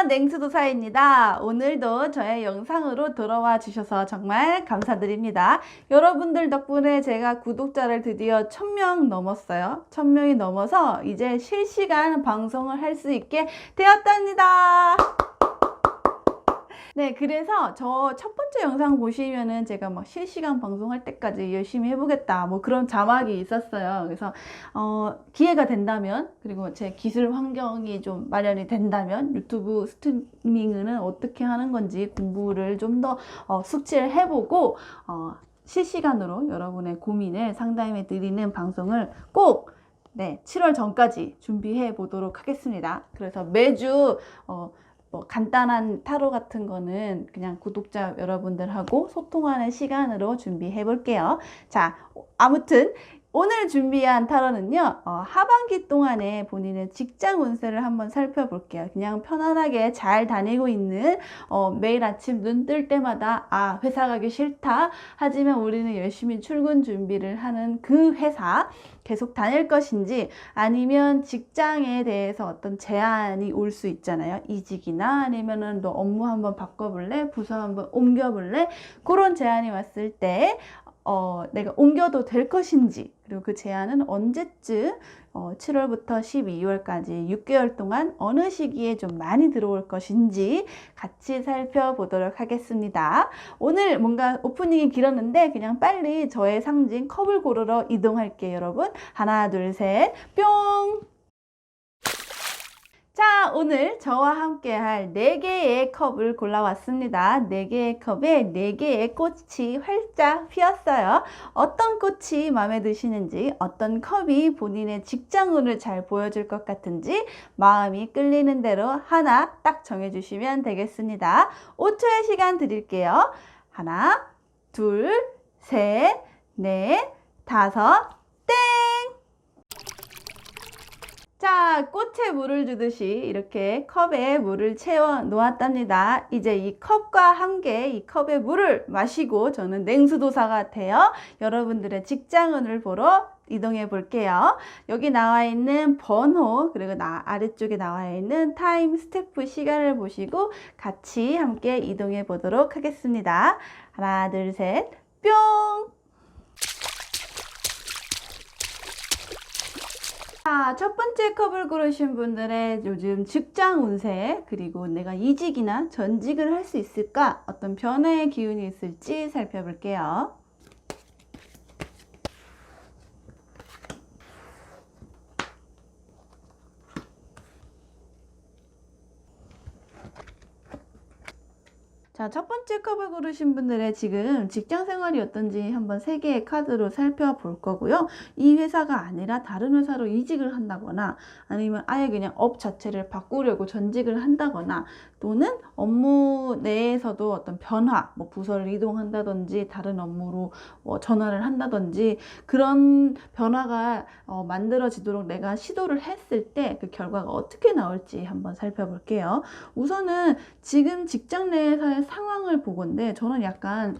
냉수도사입니다. 오늘도 저의 영상으로 들어와 주셔서 정말 감사드립니다. 여러분들 덕분에 제가 구독자를 드디어 1000명 넘었어요. 1000명이 넘어서 이제 실시간 방송을 할 수 있게 되었답니다. 네, 그래서 저 첫 번째 영상 보시면은 제가 막 실시간 방송할 때까지 열심히 해보겠다 뭐 그런 자막이 있었어요. 그래서 기회가 된다면, 그리고 제 기술 환경이 좀 마련이 된다면 유튜브 스트리밍은 어떻게 하는 건지 공부를 좀 더 숙지를 해보고 실시간으로 여러분의 고민을 상담해 드리는 방송을 꼭 7월 전까지 준비해 보도록 하겠습니다. 그래서 매주 뭐 간단한 타로 같은 거는 그냥 구독자 여러분들하고 소통하는 시간으로 준비해 볼게요. 자, 아무튼 오늘 준비한 타로는요, 하반기 동안에 본인의 직장 운세를 한번 살펴볼게요. 그냥 편안하게 잘 다니고 있는, 매일 아침 눈 뜰 때마다, 회사 가기 싫다. 하지만 우리는 열심히 출근 준비를 하는 그 회사, 계속 다닐 것인지, 아니면 직장에 대해서 어떤 제안이 올 수 있잖아요. 이직이나 아니면은 너 업무 한번 바꿔볼래? 부서 한번 옮겨볼래? 그런 제안이 왔을 때, 내가 옮겨도 될 것인지, 그리고 그 제안은 언제쯤 7월부터 12월까지 6개월 동안 어느 시기에 좀 많이 들어올 것인지 같이 살펴보도록 하겠습니다. 오늘 뭔가 오프닝이 길었는데 그냥 빨리 저의 상징 컵을 고르러 이동할게요, 여러분. 하나, 둘, 셋, 뿅! 자, 오늘 저와 함께 할 4개의 컵을 골라왔습니다. 4개의 컵에 4개의 꽃이 활짝 피었어요. 어떤 꽃이 마음에 드시는지, 어떤 컵이 본인의 직장운을 잘 보여줄 것 같은지 마음이 끌리는 대로 하나 딱 정해주시면 되겠습니다. 5초의 시간 드릴게요. 하나, 둘, 셋, 넷, 다섯, 땡! 자, 꽃에 물을 주듯이 이렇게 컵에 물을 채워 놓았답니다. 이제 이 컵과 함께 이 컵에 물을 마시고 저는 냉수도사가 되어 여러분들의 직장운을 보러 이동해 볼게요. 여기 나와 있는 번호, 그리고 아래쪽에 나와 있는 타임 스태프 시간을 보시고 같이 함께 이동해 보도록 하겠습니다. 하나, 둘, 셋, 뿅! 자, 첫 번째 컵을 고르신 분들의 요즘 직장 운세, 그리고 내가 이직이나 전직을 할 수 있을까? 어떤 변화의 기운이 있을지 살펴볼게요. 자, 첫 번째 컵을 고르신 분들의 지금 직장 생활이 어떤지 한번 3개의 카드로 살펴볼 거고요. 이 회사가 아니라 다른 회사로 이직을 한다거나, 아니면 아예 그냥 업 자체를 바꾸려고 전직을 한다거나, 또는 업무 내에서도 어떤 변화, 뭐 부서를 이동한다든지 다른 업무로 전환을 한다든지 그런 변화가 만들어지도록 내가 시도를 했을 때 그 결과가 어떻게 나올지 한번 살펴볼게요. 우선은 지금 직장 내에서의 상황을 보건데 저는 약간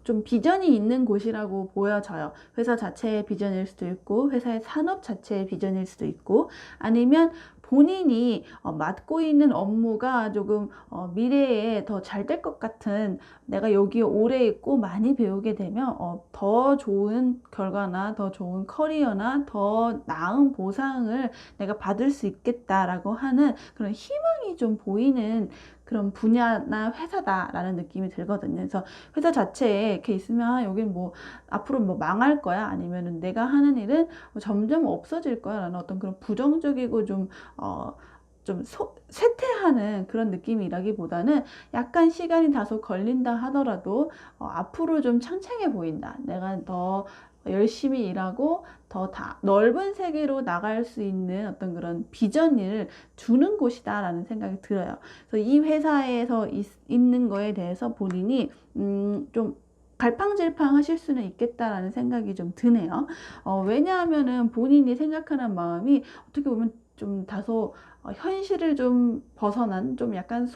좀 비전이 있는 곳이라고 보여져요. 회사 자체의 비전일 수도 있고, 회사의 산업 자체의 비전일 수도 있고, 아니면 본인이 맡고 있는 업무가 조금 미래에 더 잘 될 것 같은, 내가 여기에 오래 있고 많이 배우게 되면 더 좋은 결과나 더 좋은 커리어나 더 나은 보상을 내가 받을 수 있겠다라고 하는 그런 희망이 좀 보이는 그런 분야나 회사다라는 느낌이 들거든요. 그래서 회사 자체에 이렇게 있으면 여긴 뭐 앞으로 뭐 망할 거야, 아니면은 내가 하는 일은 점점 없어질 거야 라는 어떤 그런 부정적이고 좀 쇠퇴하는 그런 느낌이라기보다는 약간 시간이 다소 걸린다 하더라도 앞으로 좀 창창해 보인다. 내가 더 열심히 일하고 더 넓은 세계로 나갈 수 있는 어떤 그런 비전을 주는 곳이다 라는 생각이 들어요. 그래서 이 회사에서 있는 거에 대해서 본인이 좀 갈팡질팡 하실 수는 있겠다라는 생각이 좀 드네요. 왜냐하면은 본인이 생각하는 마음이 어떻게 보면 좀 다소 현실을 좀 벗어난, 좀 약간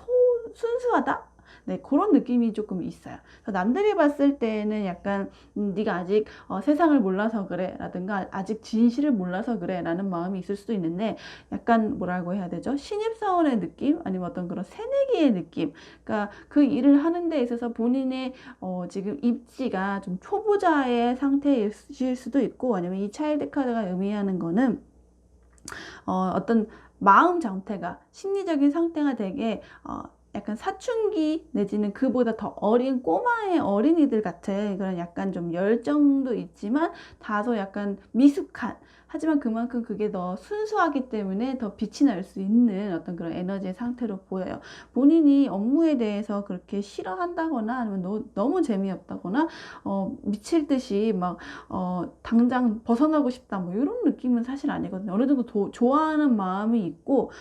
순수하다? 네, 그런 느낌이 조금 있어요. 그래서 남들이 봤을 때는 약간 네가 아직 세상을 몰라서 그래 라든가 아직 진실을 몰라서 그래 라는 마음이 있을 수도 있는데, 약간 뭐라고 해야 되죠? 신입사원의 느낌? 아니면 어떤 그런 새내기의 느낌? 그러니까 그 일을 하는 데 있어서 본인의 지금 입지가 좀 초보자의 상태이실 수도 있고, 아니면 이 차일드 카드가 의미하는 거는 어떤 마음 상태가, 심리적인 상태가 되게 약간 사춘기 내지는 그보다 더 어린 꼬마의 어린이들 같은 그런 약간 좀 열정도 있지만 다소 약간 미숙한, 하지만 그만큼 그게 더 순수하기 때문에 더 빛이 날 수 있는 어떤 그런 에너지의 상태로 보여요. 본인이 업무에 대해서 그렇게 싫어한다거나 아니면 너무 재미없다거나 미칠 듯이 막 당장 벗어나고 싶다 뭐 이런 느낌은 사실 아니거든요. 어느 정도 좋아하는 마음이 있고,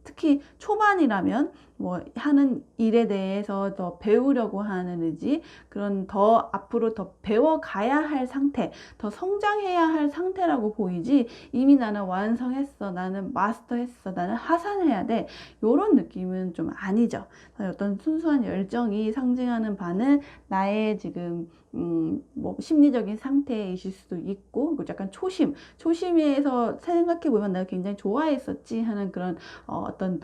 특히 초반이라면 뭐 하는 일에 대해서 더 배우려고 하는 의지, 그런 더 앞으로 더 배워가야 할 상태, 더 성장해야 할 상태라고 보이지, 이미 나는 완성했어, 나는 마스터했어, 나는 하산해야 돼, 이런 느낌은 좀 아니죠. 어떤 순수한 열정이 상징하는 바는 나의 지금 뭐 심리적인 상태이실 수도 있고, 그리고 약간 초심에서 생각해보면 내가 굉장히 좋아했었지 하는 그런 어떤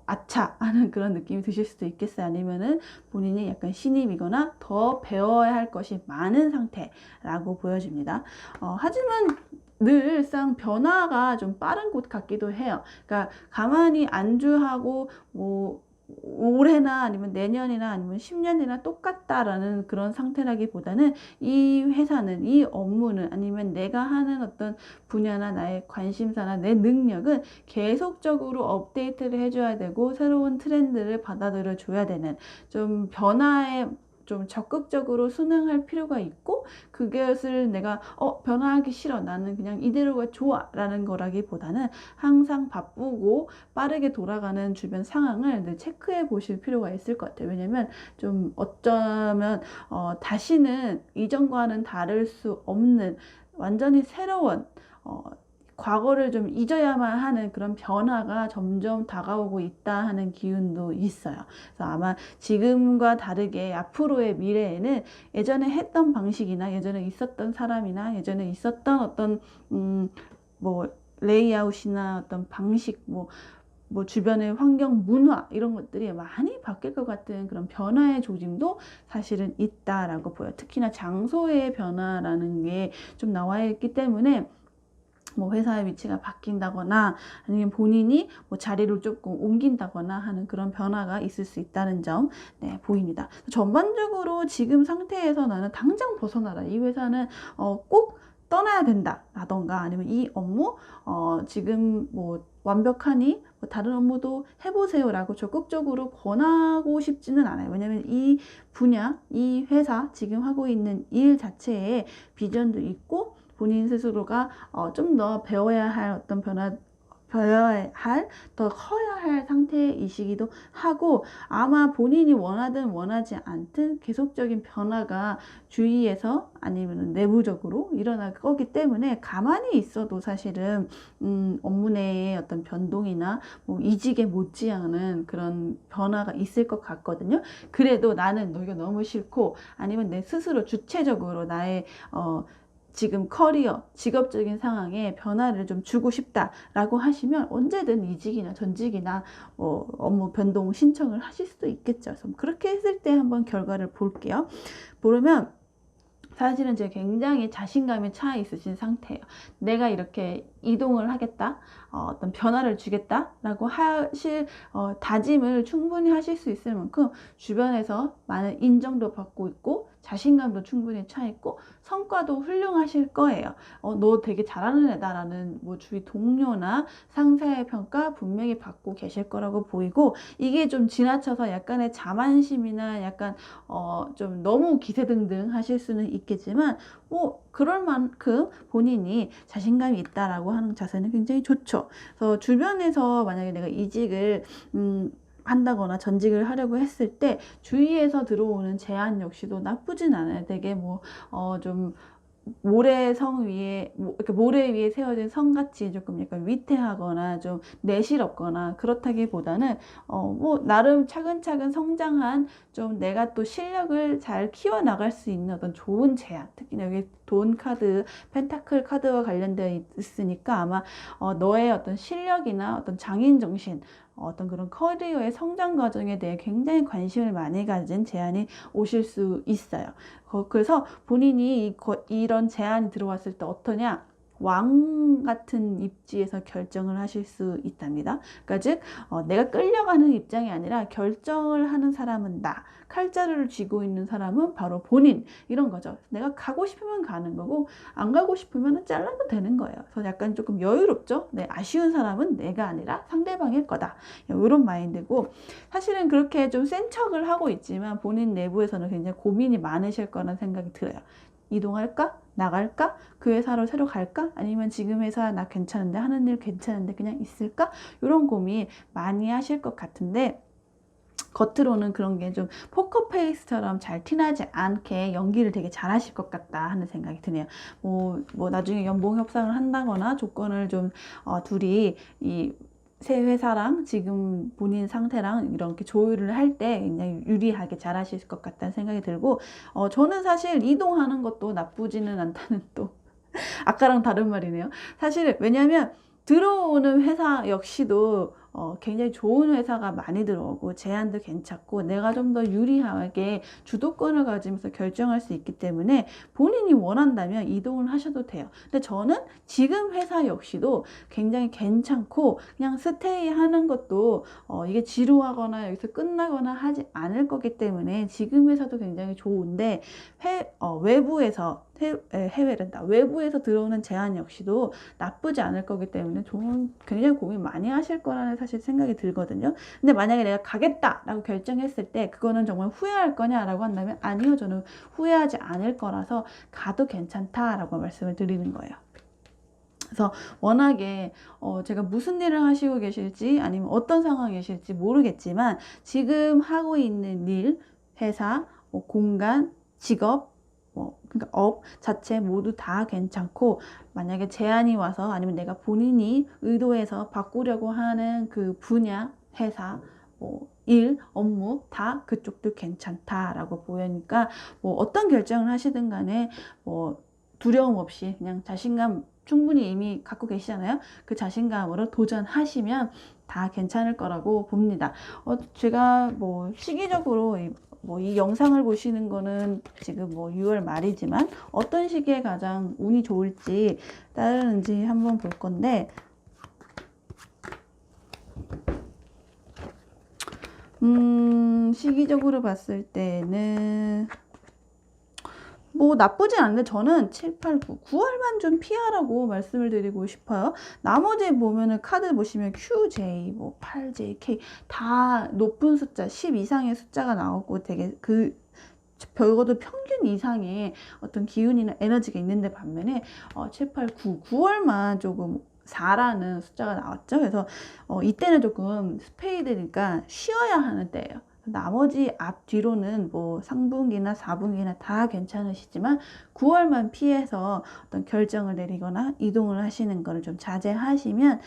아차 하는 그런 느낌이 드실 수도 있겠어요. 아니면은 본인이 약간 신입이거나 더 배워야 할 것이 많은 상태라고 보여집니다. 하지만 늘상 변화가 좀 빠른 곳 같기도 해요. 그러니까 가만히 안주하고 뭐 올해나 아니면 내년이나 아니면 10년이나 똑같다라는 그런 상태라기보다는, 이 회사는, 이 업무는, 아니면 내가 하는 어떤 분야나 나의 관심사나 내 능력은 계속적으로 업데이트를 해줘야 되고, 새로운 트렌드를 받아들여 줘야 되는, 좀 변화에 좀 적극적으로 순응할 필요가 있고, 그것을 내가 변화하기 싫어, 나는 그냥 이대로가 좋아 라는 거라기보다는 항상 바쁘고 빠르게 돌아가는 주변 상황을 늘 체크해 보실 필요가 있을 것 같아요. 왜냐면 좀 어쩌면 다시는 이전과는 다를 수 없는 완전히 새로운 과거를 좀 잊어야만 하는 그런 변화가 점점 다가오고 있다 하는 기운도 있어요. 그래서 아마 지금과 다르게 앞으로의 미래에는 예전에 했던 방식이나 예전에 있었던 사람이나 예전에 있었던 어떤 뭐 레이아웃이나 어떤 방식, 뭐 주변의 환경, 문화 이런 것들이 많이 바뀔 것 같은 그런 변화의 조짐도 사실은 있다라고 보여요. 특히나 장소의 변화라는 게 좀 나와 있기 때문에, 뭐 회사의 위치가 바뀐다거나 아니면 본인이 뭐 자리를 조금 옮긴다거나 하는 그런 변화가 있을 수 있다는 점, 네, 보입니다. 전반적으로 지금 상태에서 나는 당장 벗어나라, 이 회사는 꼭 떠나야 된다 라던가, 아니면 이 업무 지금 뭐 완벽하니 뭐 다른 업무도 해보세요 라고 적극적으로 권하고 싶지는 않아요. 왜냐면 이 분야, 이 회사 지금 하고 있는 일 자체에 비전도 있고, 본인 스스로가 좀 더 배워야 할 어떤 배워야 할, 더 커야 할 상태이시기도 하고, 아마 본인이 원하든 원하지 않든 계속적인 변화가 주위에서 아니면 내부적으로 일어날 거기 때문에, 가만히 있어도 사실은 업무 내의 어떤 변동이나 뭐 이직에 못지않은 그런 변화가 있을 것 같거든요. 그래도 나는 이거 너무 싫고, 아니면 내 스스로 주체적으로 나의 지금 커리어, 직업적인 상황에 변화를 좀 주고 싶다라고 하시면 언제든 이직이나 전직이나 업무 변동 신청을 하실 수도 있겠죠. 그래서 그렇게 했을 때 한번 결과를 볼게요. 보면 사실은 제가 굉장히 자신감이 차 있으신 상태예요. 내가 이렇게 이동을 하겠다, 어떤 변화를 주겠다라고 하실 다짐을 충분히 하실 수 있을 만큼 주변에서 많은 인정도 받고 있고, 자신감도 충분히 차 있고, 성과도 훌륭하실 거예요. 너 되게 잘하는 애다라는 뭐 주위 동료나 상사의 평가 분명히 받고 계실 거라고 보이고, 이게 좀 지나쳐서 약간의 자만심이나 약간 좀 너무 기세등등 하실 수는 있겠지만, 그럴 만큼 본인이 자신감이 있다라고 하는 자세는 굉장히 좋죠. 그래서 주변에서 만약에 내가 이직을 한다거나 전직을 하려고 했을 때 주위에서 들어오는 제안 역시도 나쁘진 않아요. 되게 좀 모래성 위에 이렇게 모래 위에 세워진 성같이 조금 약간 위태하거나 좀 내실없거나 그렇다기보다는 뭐 나름 차근차근 성장한 좀 내가 또 실력을 잘 키워 나갈 수 있는 어떤 좋은 제안, 특히나 여기 돈 카드, 펜타클 카드와 관련되어 있으니까 아마 너의 어떤 실력이나 어떤 장인 정신, 어떤 그런 커리어의 성장 과정에 대해 굉장히 관심을 많이 가진 제안이 오실 수 있어요. 그래서 본인이 이런 제안이 들어왔을 때 어떠냐? 왕 같은 입지에서 결정을 하실 수 있답니다. 그러니까 즉 내가 끌려가는 입장이 아니라 결정을 하는 사람은 나, 칼자루를 쥐고 있는 사람은 바로 본인, 이런 거죠. 내가 가고 싶으면 가는 거고 안 가고 싶으면 잘라면 되는 거예요. 그래서 약간 조금 여유롭죠. 네, 아쉬운 사람은 내가 아니라 상대방일 거다, 이런 마인드고, 사실은 그렇게 좀 센 척을 하고 있지만 본인 내부에서는 굉장히 고민이 많으실 거라는 생각이 들어요. 이동할까? 나갈까? 그 회사로 새로 갈까? 아니면 지금 회사 나 괜찮은데, 하는 일 괜찮은데 그냥 있을까? 이런 고민 많이 하실 것 같은데, 겉으로는 그런 게 좀 포커페이스처럼 잘 티나지 않게 연기를 되게 잘하실 것 같다 하는 생각이 드네요. 뭐 나중에 연봉 협상을 한다거나 조건을 좀 둘이 이 새 회사랑 지금 본인 상태랑 이렇게 조율을 할 때 굉장히 유리하게 잘 하실 것 같다는 생각이 들고, 저는 사실 이동하는 것도 나쁘지는 않다는, 또 아까랑 다른 말이네요. 사실 왜냐하면 들어오는 회사 역시도 굉장히 좋은 회사가 많이 들어오고 제안도 괜찮고 내가 좀 더 유리하게 주도권을 가지면서 결정할 수 있기 때문에 본인이 원한다면 이동을 하셔도 돼요. 근데 저는 지금 회사 역시도 굉장히 괜찮고 그냥 스테이 하는 것도 이게 지루하거나 여기서 끝나거나 하지 않을 거기 때문에 지금 회사도 굉장히 좋은데, 외부에서 해외란다. 외부에서 들어오는 제안 역시도 나쁘지 않을 거기 때문에 저는 굉장히 고민 많이 하실 거라는 사실 생각이 들거든요. 근데 만약에 내가 가겠다라고 결정했을 때 그거는 정말 후회할 거냐라고 한다면 아니요, 저는 후회하지 않을 거라서 가도 괜찮다라고 말씀을 드리는 거예요. 그래서 워낙에 제가 무슨 일을 하시고 계실지 아니면 어떤 상황에 계실지 모르겠지만 지금 하고 있는 일, 회사, 공간, 직업, 그러니까 업 자체 모두 다 괜찮고, 만약에 제안이 와서 아니면 내가 본인이 의도해서 바꾸려고 하는 그 분야, 회사, 일, 업무 다 그쪽도 괜찮다라고 보이니까 어떤 결정을 하시든 간에 두려움 없이 그냥 자신감 충분히 이미 갖고 계시잖아요. 그 자신감으로 도전하시면 다 괜찮을 거라고 봅니다. 제가 시기적으로 이 영상을 보시는 거는 지금 6월 말이지만 어떤 시기에 가장 운이 좋을지 따르는지 한번 볼 건데, 시기적으로 봤을 때는 나쁘진 않은데 저는 7, 8, 9, 9월만 좀 피하라고 말씀을 드리고 싶어요. 나머지 보면은 카드 보시면 QJ, 8JK 다 높은 숫자, 10 이상의 숫자가 나오고 되게 적어도 평균 이상의 어떤 기운이나 에너지가 있는데, 반면에 7, 8, 9, 9월만 조금 4라는 숫자가 나왔죠. 그래서 이때는 조금 스페이드니까 쉬어야 하는 때예요. 나머지 앞뒤로는 상분기나 4분기나 다 괜찮으시지만 9월만 피해서 어떤 결정을 내리거나 이동을 하시는 거를 좀 자제하시면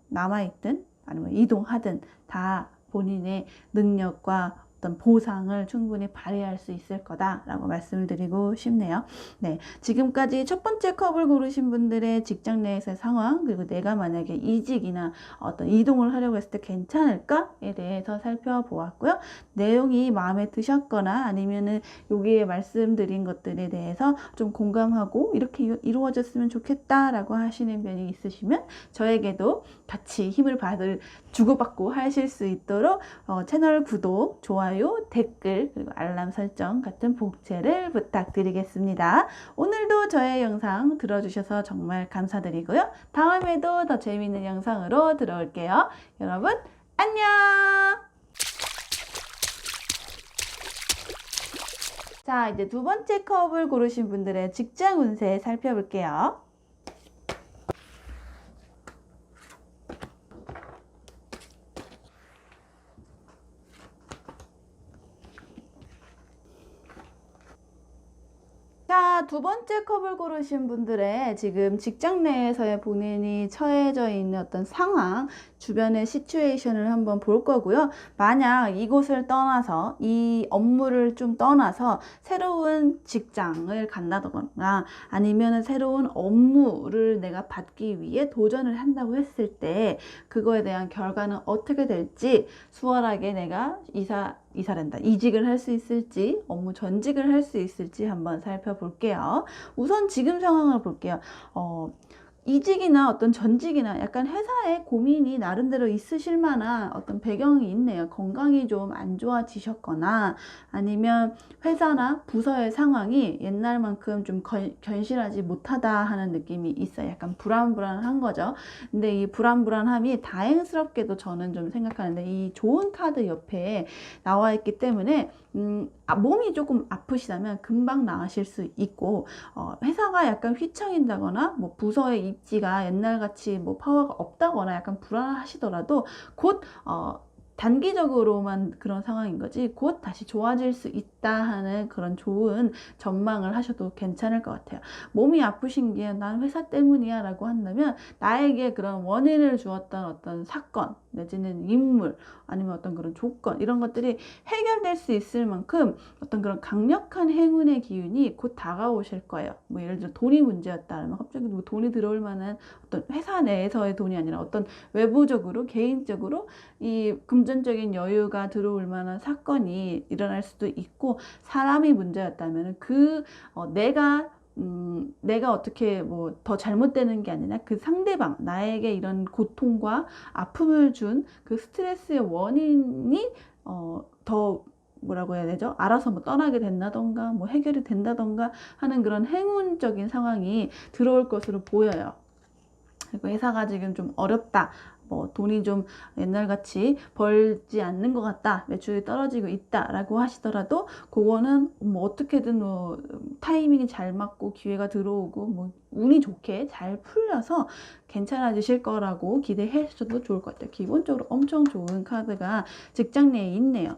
남아있든 아니면 이동하든 다 본인의 능력과 어떤 보상을 충분히 발휘할 수 있을 거다라고 말씀을 드리고 싶네요. 네, 지금까지 첫 번째 컵을 고르신 분들의 직장 내에서의 상황, 그리고 내가 만약에 이직이나 어떤 이동을 하려고 했을 때 괜찮을까에 대해서 살펴보았고요. 내용이 마음에 드셨거나 아니면은 여기에 말씀드린 것들에 대해서 좀 공감하고 이렇게 이루어졌으면 좋겠다라고 하시는 면이 있으시면 저에게도 같이 힘을 주고받고 하실 수 있도록 채널 구독, 좋아요, 댓글, 그리고 알람 설정 같은 복제를 부탁드리겠습니다. 오늘도 저의 영상 들어주셔서 정말 감사드리고요. 다음에도 더 재미있는 영상으로 들어올게요. 여러분 안녕! 자, 이제 두 번째 컵을 고르신 분들의 직장 운세 살펴볼게요. 자, 두 번째 컵을 고르신 분들의 지금 직장 내에서의 본인이 처해져 있는 어떤 상황, 주변의 시츄에이션을 한번 볼 거고요. 만약 이곳을 떠나서, 이 업무를 좀 떠나서 새로운 직장을 간다거나 아니면 새로운 업무를 내가 받기 위해 도전을 한다고 했을 때 그거에 대한 결과는 어떻게 될지, 수월하게 내가 이직을 할 수 있을지, 업무 전직을 할 수 있을지 한번 살펴볼게요. 우선 지금 상황을 볼게요. 이직이나 어떤 전직이나 약간 회사에 고민이 나름대로 있으실 만한 어떤 배경이 있네요. 건강이 좀 안 좋아지셨거나 아니면 회사나 부서의 상황이 옛날만큼 좀 견실하지 못하다 하는 느낌이 있어요. 약간 불안불안한 거죠. 근데 이 불안불안함이 다행스럽게도 저는 좀 생각하는데, 이 좋은 카드 옆에 나와 있기 때문에 몸이 조금 아프시다면 금방 나으실 수 있고, 회사가 약간 휘청인다거나 뭐 부서의 입지가 옛날같이 뭐 파워가 없다거나 약간 불안하시더라도 곧 단기적으로만 그런 상황인 거지 곧 다시 좋아질 수 있다 하는 그런 좋은 전망을 하셔도 괜찮을 것 같아요. 몸이 아프신 게 난 회사 때문이야 라고 한다면, 나에게 그런 원인을 주었던 어떤 사건 내지는 인물 아니면 어떤 그런 조건, 이런 것들이 해결될 수 있을 만큼 어떤 그런 강력한 행운의 기운이 곧 다가오실 거예요. 뭐 예를 들어 돈이 문제였다 그러면 갑자기 뭐 돈이 들어올 만한, 어떤 회사 내에서의 돈이 아니라 어떤 외부적으로 개인적으로 이 금전적인 여유가 들어올 만한 사건이 일어날 수도 있고, 사람이 문제였다면 내가 어떻게 뭐 더 잘못되는 게 아니라 그 상대방, 나에게 이런 고통과 아픔을 준 그 스트레스의 원인이 더 뭐라고 해야 되죠? 알아서 뭐 떠나게 된다던가 뭐 해결이 된다던가 하는 그런 행운적인 상황이 들어올 것으로 보여요. 그리고 회사가 지금 좀 어렵다, 뭐 돈이 좀 옛날같이 벌지 않는 것 같다, 매출이 떨어지고 있다 라고 하시더라도 그거는 뭐 어떻게든 뭐 타이밍이 잘 맞고 기회가 들어오고 뭐 운이 좋게 잘 풀려서 괜찮아지실 거라고 기대해 주셔도 좋을 것 같아요. 기본적으로 엄청 좋은 카드가 직장 내에 있네요.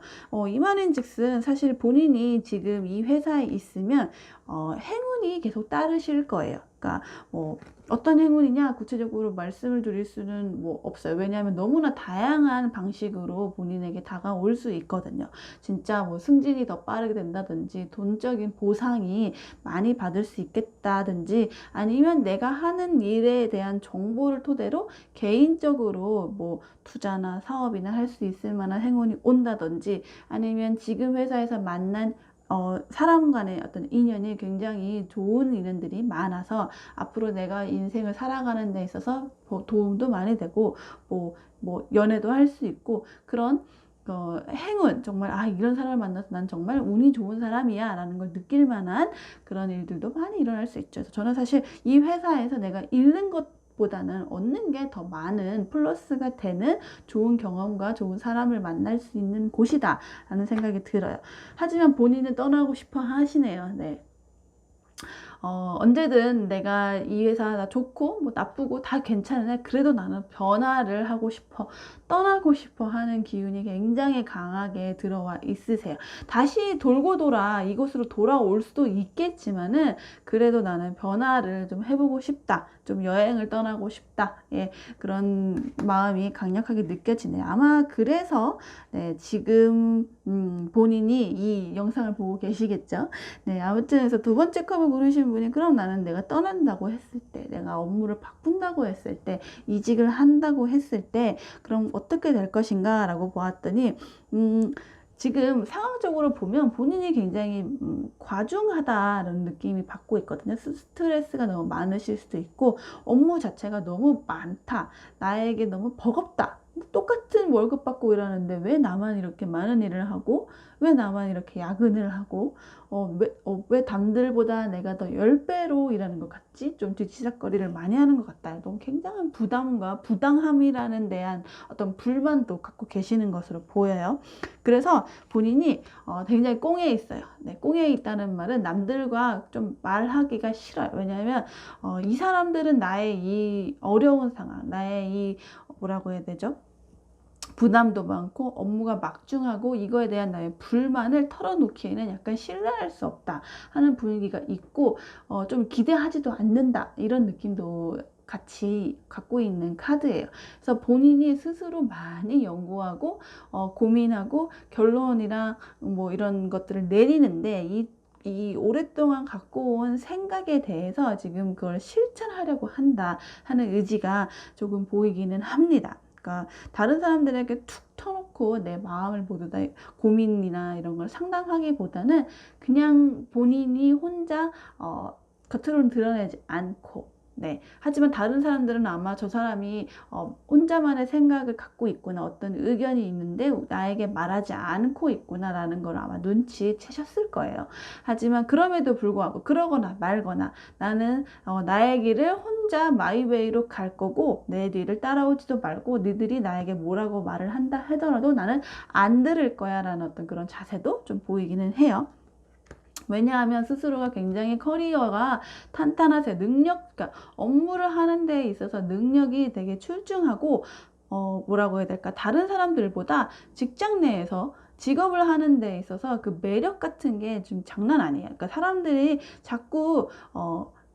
이 말인 즉슨 사실 본인이 지금 이 회사에 있으면 행운이 계속 따르실 거예요. 그러니까 뭐 어떤 행운이냐 구체적으로 말씀을 드릴 수는 뭐 없어요. 왜냐하면 너무나 다양한 방식으로 본인에게 다가올 수 있거든요. 진짜 뭐 승진이 더 빠르게 된다든지, 돈적인 보상이 많이 받을 수 있겠다든지, 아니면 내가 하는 일에 대한 정보를 토대로 개인적으로 뭐 투자나 사업이나 할 수 있을 만한 행운이 온다든지, 아니면 지금 회사에서 만난 사람 간의 어떤 인연이 굉장히 좋은 인연들이 많아서 앞으로 내가 인생을 살아가는 데 있어서 도움도 많이 되고, 뭐 연애도 할 수 있고, 그런 행운, 정말 이런 사람을 만나서 난 정말 운이 좋은 사람이야 라는 걸 느낄 만한 그런 일들도 많이 일어날 수 있죠. 그래서 저는 사실 이 회사에서 내가 잃는 것보다는 얻는 게 더 많은 플러스가 되는 좋은 경험과 좋은 사람을 만날 수 있는 곳이다 라는 생각이 들어요. 하지만 본인은 떠나고 싶어 하시네요. 네. 언제든 내가 이 회사 나 좋고 뭐 나쁘고 다 괜찮은데 그래도 나는 변화를 하고 싶어, 떠나고 싶어 하는 기운이 굉장히 강하게 들어와 있으세요. 다시 돌고 돌아 이곳으로 돌아올 수도 있겠지만은 그래도 나는 변화를 좀 해보고 싶다, 좀 여행을 떠나고 싶다, 예, 그런 마음이 강력하게 느껴지네요. 아마 그래서 네, 지금 본인이 이 영상을 보고 계시겠죠. 네, 아무튼 그래서 두 번째 컵을 고르신 분이, 그럼 나는 내가 떠난다고 했을 때, 내가 업무를 바꾼다고 했을 때, 이직을 한다고 했을 때 그럼 어떻게 될 것인가 라고 보았더니 지금 상황적으로 보면 본인이 굉장히 과중하다는 느낌이 받고 있거든요. 스트레스가 너무 많으실 수도 있고, 업무 자체가 너무 많다, 나에게 너무 버겁다, 똑같은 월급 받고 일하는데 왜 나만 이렇게 많은 일을 하고, 왜 나만 이렇게 야근을 하고, 왜 남들보다 내가 더 10배로 일하는 것 같지? 좀 뒤치다거리를 많이 하는 것 같다. 너무 굉장한 부담과 부당함이라는 대한 어떤 불만도 갖고 계시는 것으로 보여요. 그래서 본인이 굉장히 꽁에 있어요. 네, 꽁에 있다는 말은 남들과 좀 말하기가 싫어요. 왜냐하면 이 사람들은 나의 이 어려운 상황, 나의 이 뭐라고 해야 되죠? 부담도 많고 업무가 막중하고 이거에 대한 나의 불만을 털어놓기에는 약간 신뢰할 수 없다 하는 분위기가 있고 좀 기대하지도 않는다 이런 느낌도 같이 갖고 있는 카드예요. 그래서 본인이 스스로 많이 연구하고 고민하고 결론이랑 뭐 이런 것들을 내리는데 이 오랫동안 갖고 온 생각에 대해서 지금 그걸 실천하려고 한다 하는 의지가 조금 보이기는 합니다. 그러니까 다른 사람들에게 툭 터놓고 내 마음을 모두 다 고민이나 이런 걸 상담하기보다는 그냥 본인이 혼자 겉으로는 드러내지 않고 네. 하지만 다른 사람들은 아마 저 사람이 혼자만의 생각을 갖고 있구나, 어떤 의견이 있는데 나에게 말하지 않고 있구나라는 걸 아마 눈치채셨을 거예요. 하지만 그럼에도 불구하고 그러거나 말거나 나는 나의 길을 혼자 마이웨이로 갈 거고 내 뒤를 따라오지도 말고 너희들이 나에게 뭐라고 말을 한다 하더라도 나는 안 들을 거야 라는 어떤 그런 자세도 좀 보이기는 해요. 왜냐하면 스스로가 굉장히 커리어가 탄탄하세요. 그러니까 업무를 하는 데 있어서 능력이 되게 출중하고 뭐라고 해야 될까? 다른 사람들보다 직장 내에서 직업을 하는 데 있어서 그 매력 같은 게 좀 장난 아니에요. 그러니까 사람들이 자꾸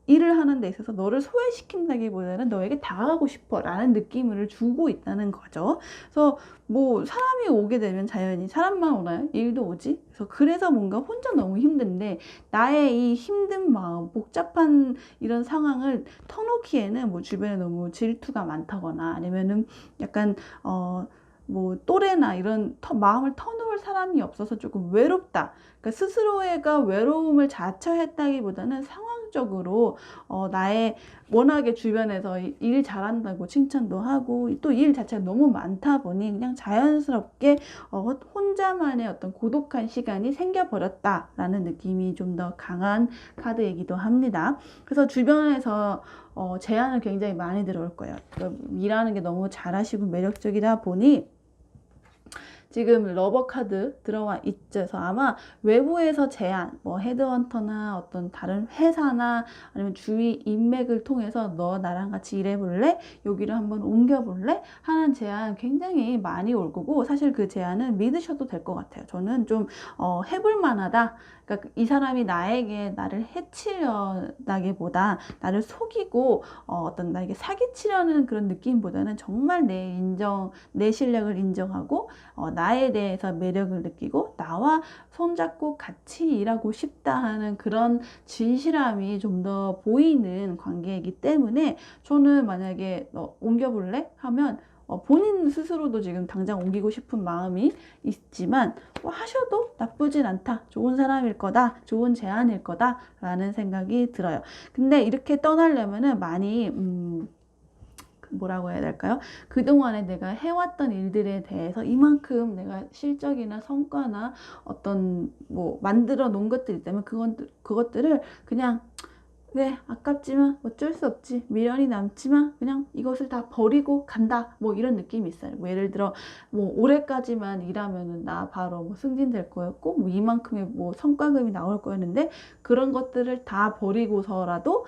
일을 하는 데 있어서 너를 소외시킨다기보다는 너에게 다가가고 싶어 라는 느낌을 주고 있다는 거죠. 그래서 뭐 사람이 오게 되면 자연히 사람만 오나요? 일도 오지? 그래서 뭔가 혼자 너무 힘든데 나의 이 힘든 마음, 복잡한 이런 상황을 터놓기에는 뭐 주변에 너무 질투가 많다거나 아니면은 약간 뭐 또래나 이런 마음을 터놓을 사람이 없어서 조금 외롭다. 그러니까 스스로가 외로움을 자처했다기보다는 상황적으로 나의 워낙에 주변에서 일 잘한다고 칭찬도 하고 또 일 자체가 너무 많다 보니 그냥 자연스럽게 혼자만의 어떤 고독한 시간이 생겨버렸다라는 느낌이 좀 더 강한 카드이기도 합니다. 그래서 주변에서 제안을 굉장히 많이 들어올 거예요. 그러니까 일하는 게 너무 잘하시고 매력적이다 보니 지금 러버 카드 들어와 있죠. 그래서 아마 외부에서 제안, 뭐 헤드헌터나 어떤 다른 회사나 아니면 주위 인맥을 통해서 너 나랑 같이 일해볼래? 여기를 한번 옮겨볼래? 하는 제안 굉장히 많이 올 거고 사실 그 제안은 믿으셔도 될 것 같아요. 저는 좀 해볼 만하다. 그러니까 이 사람이 나를 해치려다기보다 나를 속이고 어떤 나에게 사기치려는 그런 느낌보다는 정말 내 실력을 인정하고 나에 대해서 매력을 느끼고 나와 손잡고 같이 일하고 싶다 하는 그런 진실함이 좀 더 보이는 관계이기 때문에 저는 만약에 옮겨볼래? 하면 본인 스스로도 지금 당장 옮기고 싶은 마음이 있지만 뭐 하셔도 나쁘진 않다. 좋은 사람일 거다. 좋은 제안일 거다. 라는 생각이 들어요. 근데 이렇게 떠나려면은 많이 뭐라고 해야 될까요? 그동안에 내가 해왔던 일들에 대해서 이만큼 내가 실적이나 성과나 어떤 뭐 만들어 놓은 것들이 있다면 그것들을 그냥 네, 아깝지만 어쩔 수 없지. 미련이 남지만 그냥 이것을 다 버리고 간다. 뭐 이런 느낌이 있어요. 뭐 예를 들어 뭐 올해까지만 일하면은 나 바로 뭐 승진될 거였고 뭐 이만큼의 뭐 성과금이 나올 거였는데 그런 것들을 다 버리고서라도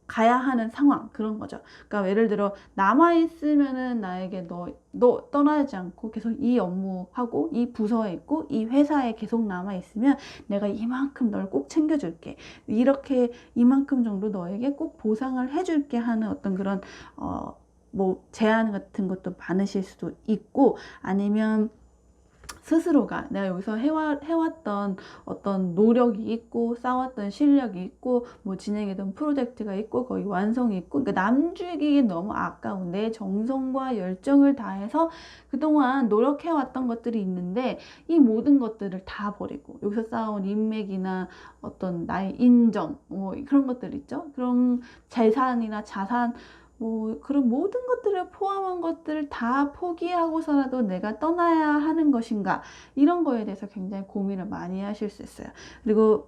가야 하는 상황 그런 거죠. 그러니까 예를 들어 남아 있으면은 나에게 너 떠나지 않고 계속 이 업무하고 이 부서에 있고 이 회사에 계속 남아 있으면 내가 이만큼 널 꼭 챙겨줄게. 이렇게 이만큼 정도 너에게 꼭 보상을 해줄게 하는 어떤 그런 뭐 제안 같은 것도 많으실 수도 있고 아니면 스스로가 내가 여기서 해왔던 어떤 노력이 있고 쌓았던 실력이 있고 뭐 진행했던 프로젝트가 있고 거의 완성이 있고 그러니까 남주기 너무 아까운 내 정성과 열정을 다해서 그동안 노력해왔던 것들이 있는데 이 모든 것들을 다 버리고 여기서 쌓아온 인맥이나 어떤 나의 인정 뭐 그런 것들 있죠. 그런 재산이나 자산 뭐 그런 모든 것들을 포함한 것들을 다 포기하고서라도 내가 떠나야 하는 것인가 이런 거에 대해서 굉장히 고민을 많이 하실 수 있어요. 그리고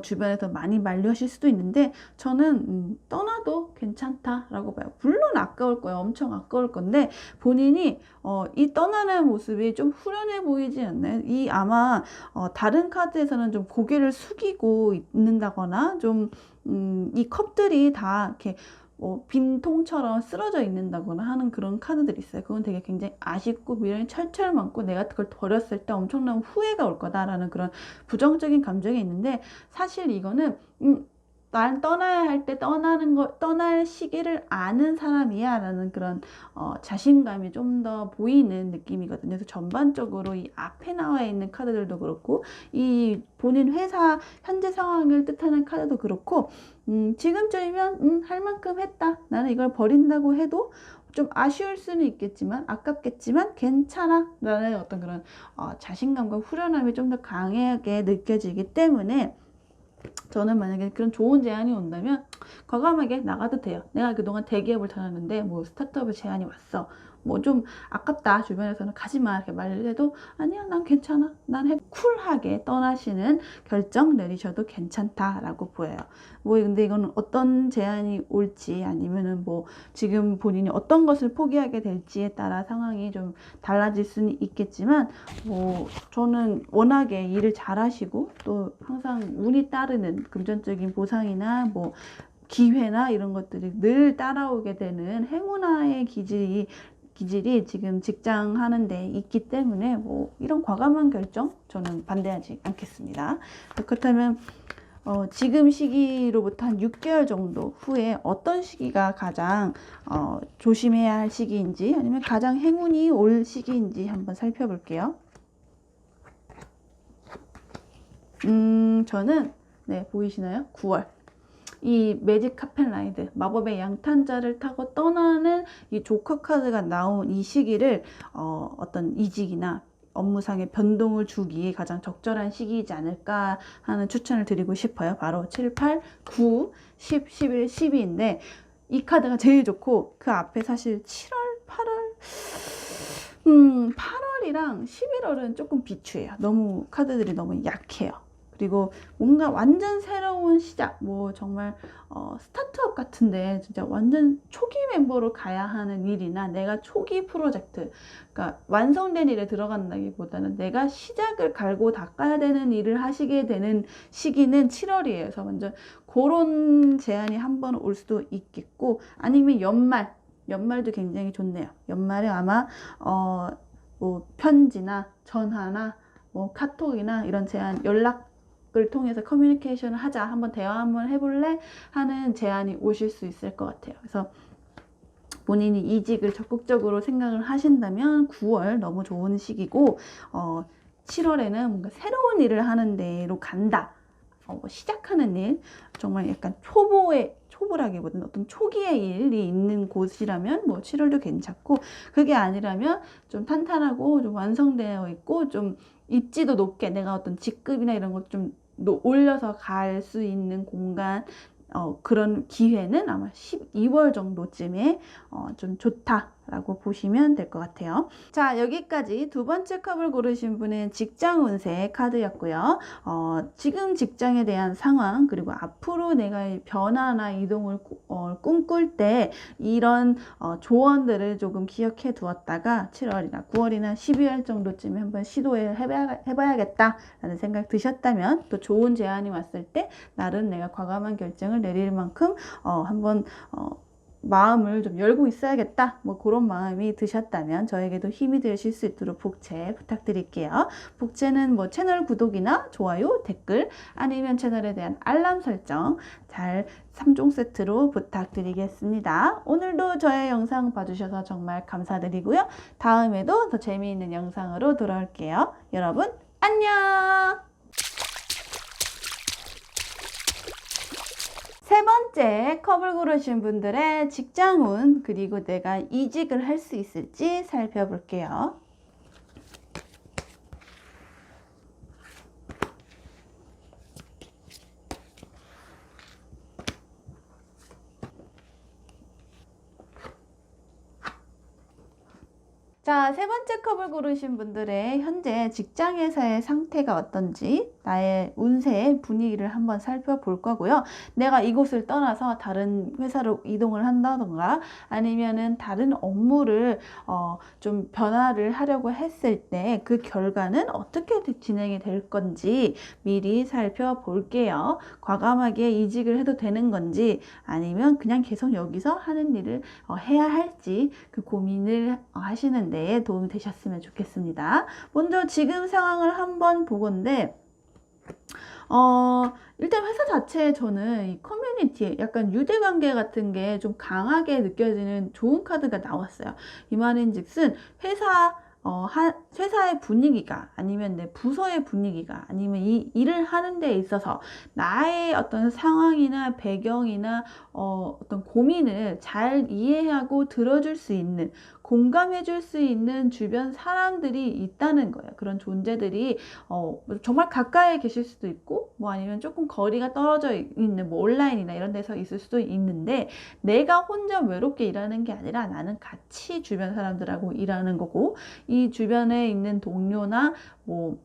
주변에서 많이 만류하실 수도 있는데 저는 떠나도 괜찮다라고 봐요. 물론 아까울 거예요. 엄청 아까울 건데 본인이 이 떠나는 모습이 좀 후련해 보이지 않나요? 이 아마 다른 카드에서는 좀 고개를 숙이고 있는다거나 좀 이 컵들이 다 이렇게 뭐 빈통처럼 쓰러져 있는다거나 하는 그런 카드들이 있어요. 그건 되게 굉장히 아쉽고 미련이 철철 많고 내가 그걸 버렸을 때 엄청난 후회가 올 거다라는 그런 부정적인 감정이 있는데, 사실 이거는 난 떠나야 할 때 떠날 시기를 아는 사람이야 라는 그런 자신감이 좀 더 보이는 느낌이거든요. 그래서 전반적으로 이 앞에 나와 있는 카드들도 그렇고, 이 본인 회사 현재 상황을 뜻하는 카드도 그렇고, 지금쯤이면 할 만큼 했다, 나는 이걸 버린다고 해도 좀 아쉬울 수는 있겠지만, 아깝겠지만 괜찮아 라는 어떤 그런 자신감과 후련함이 좀 더 강하게 느껴지기 때문에, 저는 만약에 그런 좋은 제안이 온다면 과감하게 나가도 돼요. 내가 그동안 대기업을 다녔는데 뭐 스타트업의 제안이 왔어, 뭐 좀 아깝다, 주변에서는 가지마 이렇게 말을 해도 아니야 난 괜찮아, 쿨하게 떠나시는 결정 내리셔도 괜찮다라고 보여요. 뭐 근데 이거는 어떤 제안이 올지, 아니면은 뭐 지금 본인이 어떤 것을 포기하게 될지에 따라 상황이 좀 달라질 수는 있겠지만, 뭐 저는 워낙에 일을 잘하시고 또 항상 운이 따르는 금전적인 보상이나 뭐 기회나 이런 것들이 늘 따라오게 되는 행운아의 기질이 지금 직장 하는데 있기 때문에, 뭐 이런 과감한 결정 저는 반대하지 않겠습니다. 그렇다면 지금 시기로부터 한 6개월 정도 후에 어떤 시기가 가장 조심해야 할 시기인지, 아니면 가장 행운이 올 시기인지 한번 살펴볼게요. 저는 네, 보이시나요? 9월. 이 매직 카펜라이드, 마법의 양탄자를 타고 떠나는 이 조커 카드가 나온 이 시기를 어떤 이직이나 업무상의 변동을 주기에 가장 적절한 시기이지 않을까 하는 추천을 드리고 싶어요. 바로 7, 8, 9, 10, 11, 12인데, 이 카드가 제일 좋고, 그 앞에 사실 7월, 8월 8월이랑 11월은 조금 비추해요. 너무 카드들이 너무 약해요. 그리고 뭔가 완전 새로운 시작, 뭐 정말 스타트업 같은데 진짜 완전 초기 멤버로 가야 하는 일이나 내가 초기 프로젝트, 그러니까 완성된 일에 들어간다기보다는 내가 시작을 갈고 닦아야 되는 일을 하시게 되는 시기는 7월이에요. 그래서 완전 그런 제안이 한번 올 수도 있겠고, 아니면 연말도 굉장히 좋네요. 연말에 아마 뭐 편지나 전화나 뭐 카톡이나 이런 제안, 연락을 통해서 커뮤니케이션을 하자, 한번 대화 한번 해볼래 하는 제안이 오실 수 있을 것 같아요. 그래서 본인이 이직을 적극적으로 생각을 하신다면 9월 너무 좋은 시기고, 7월에는 뭔가 새로운 일을 하는 데로 간다, 시작하는 일, 정말 약간 초보라기보다는 어떤 초기의 일이 있는 곳이라면 뭐 7월도 괜찮고, 그게 아니라면 좀 탄탄하고 좀 완성되어 있고 좀 입지도 높게 내가 어떤 직급이나 이런 것 좀 올려서 갈 수 있는 공간, 그런 기회는 아마 12월 정도쯤에 좀 좋다라고 보시면 될 것 같아요. 자, 여기까지 두 번째 컵을 고르신 분은 직장 운세 카드였고요. 지금 직장에 대한 상황, 그리고 앞으로 내가 변화나 이동을 꿈꿀 때 이런 조언들을 조금 기억해 두었다가 7월이나 9월이나 12월 정도쯤에 한번 해봐야겠다라는 생각 드셨다면, 또 좋은 제안이 왔을 때 나름 내가 과감한 결정을 내릴 만큼 한번 마음을 좀 열고 있어야겠다, 뭐 그런 마음이 드셨다면 저에게도 힘이 되실 수 있도록 복채 부탁드릴게요. 복채는 뭐 채널 구독이나 좋아요, 댓글, 아니면 채널에 대한 알람 설정 잘 3종 세트로 부탁드리겠습니다. 오늘도 저의 영상 봐주셔서 정말 감사드리고요. 다음에도 더 재미있는 영상으로 돌아올게요. 여러분 안녕! 세 번째 컵을 고르신 분들의 직장운, 그리고 내가 이직을 할 수 있을지 살펴볼게요. 자, 세 번째 컵을 고르신 분들의 현재 직장에서의 상태가 어떤지 나의 운세의 분위기를 한번 살펴볼 거고요. 내가 이곳을 떠나서 다른 회사로 이동을 한다던가 아니면은 다른 업무를 좀 변화를 하려고 했을 때 그 결과는 어떻게 진행이 될 건지 미리 살펴볼게요. 과감하게 이직을 해도 되는 건지 아니면 그냥 계속 여기서 하는 일을 해야 할지 그 고민을 하시는 데 도움이 되셨으면 좋겠습니다. 먼저 지금 상황을 한번 보건데 일단 회사 자체에 저는 이 커뮤니티 약간 유대관계 같은 게 좀 강하게 느껴지는 좋은 카드가 나왔어요. 이 말인즉슨 회사의 분위기가 아니면 내 부서의 분위기가 아니면 이 일을 하는 데 있어서 나의 어떤 상황이나 배경이나 어떤 고민을 잘 이해하고 들어줄 수 있는 공감해 줄 수 있는 주변 사람들이 있다는 거예요. 그런 존재들이 정말 가까이 계실 수도 있고 뭐 아니면 조금 거리가 떨어져 있는 뭐 온라인이나 이런 데서 있을 수도 있는데 내가 혼자 외롭게 일하는 게 아니라 나는 같이 주변 사람들하고 일하는 거고 이 주변에 있는 동료나 뭐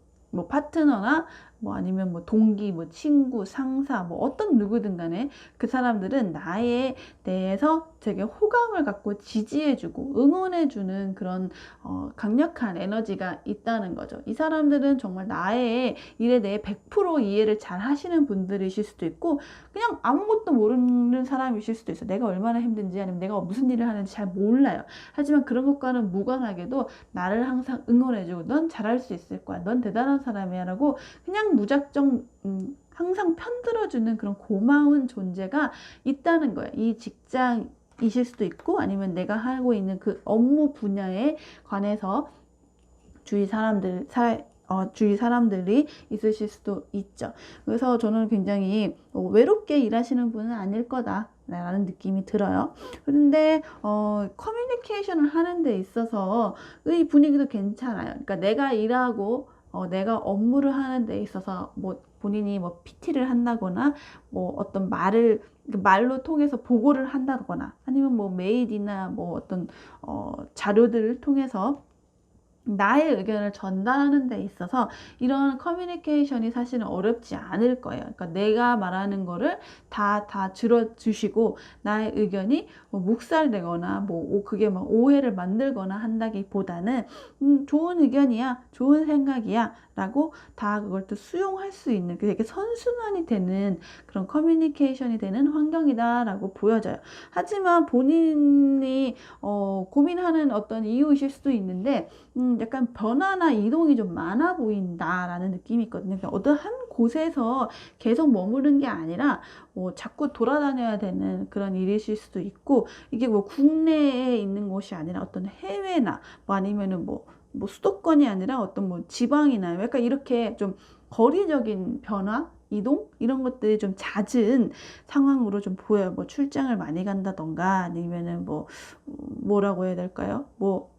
파트너나 뭐 아니면 뭐 동기, 뭐 친구, 상사, 뭐 어떤 누구든 간에 그 사람들은 나에 대해서 되게 호감을 갖고 지지해주고 응원해주는 그런 강력한 에너지가 있다는 거죠. 이 사람들은 정말 나의 일에 대해 100% 이해를 잘 하시는 분들이실 수도 있고 그냥 아무것도 모르는 사람이실 수도 있어요. 내가 얼마나 힘든지 아니면 내가 무슨 일을 하는지 잘 몰라요. 하지만 그런 것과는 무관하게도 나를 항상 응원해주고 넌 잘할 수 있을 거야. 넌 대단한 사람이야 라고 그냥 무작정 항상 편들어주는 그런 고마운 존재가 있다는 거예요. 이 직장이실 수도 있고 아니면 내가 하고 있는 그 업무 분야에 관해서 주위 사람들이 있으실 수도 있죠. 그래서 저는 굉장히 외롭게 일하시는 분은 아닐 거다 라는 느낌이 들어요. 그런데 커뮤니케이션을 하는 데 있어서 이 분위기도 괜찮아요. 그러니까 내가 일하고 내가 업무를 하는 데 있어서 뭐 본인이 뭐 PT를 한다거나 뭐 어떤 말로 통해서 보고를 한다거나 아니면 뭐 메일이나 뭐 어떤 자료들을 통해서 나의 의견을 전달하는 데 있어서 이런 커뮤니케이션이 사실은 어렵지 않을 거예요. 그러니까 내가 말하는 거를 다 들어주시고 나의 의견이 뭐 묵살되거나 뭐 그게 막 오해를 만들거나 한다기보다는 좋은 의견이야, 좋은 생각이야 라고 다 그걸 또 수용할 수 있는 되게 선순환이 되는 그런 커뮤니케이션이 되는 환경이다 라고 보여져요. 하지만 본인이 고민하는 어떤 이유이실 수도 있는데 약간 변화나 이동이 좀 많아 보인다라는 느낌이 있거든요. 그러니까 어떤 한 곳에서 계속 머무른 게 아니라 자꾸 돌아다녀야 되는 그런 일이실 수도 있고 이게 뭐 국내에 있는 곳이 아니라 어떤 해외나 뭐 아니면은 뭐 수도권이 아니라 어떤 뭐 지방이나 약간 이렇게 좀 거리적인 변화 이동 이런 것들이 좀 잦은 상황으로 좀 보여요. 뭐 출장을 많이 간다던가 아니면은 뭐라고 해야 될까요? 뭐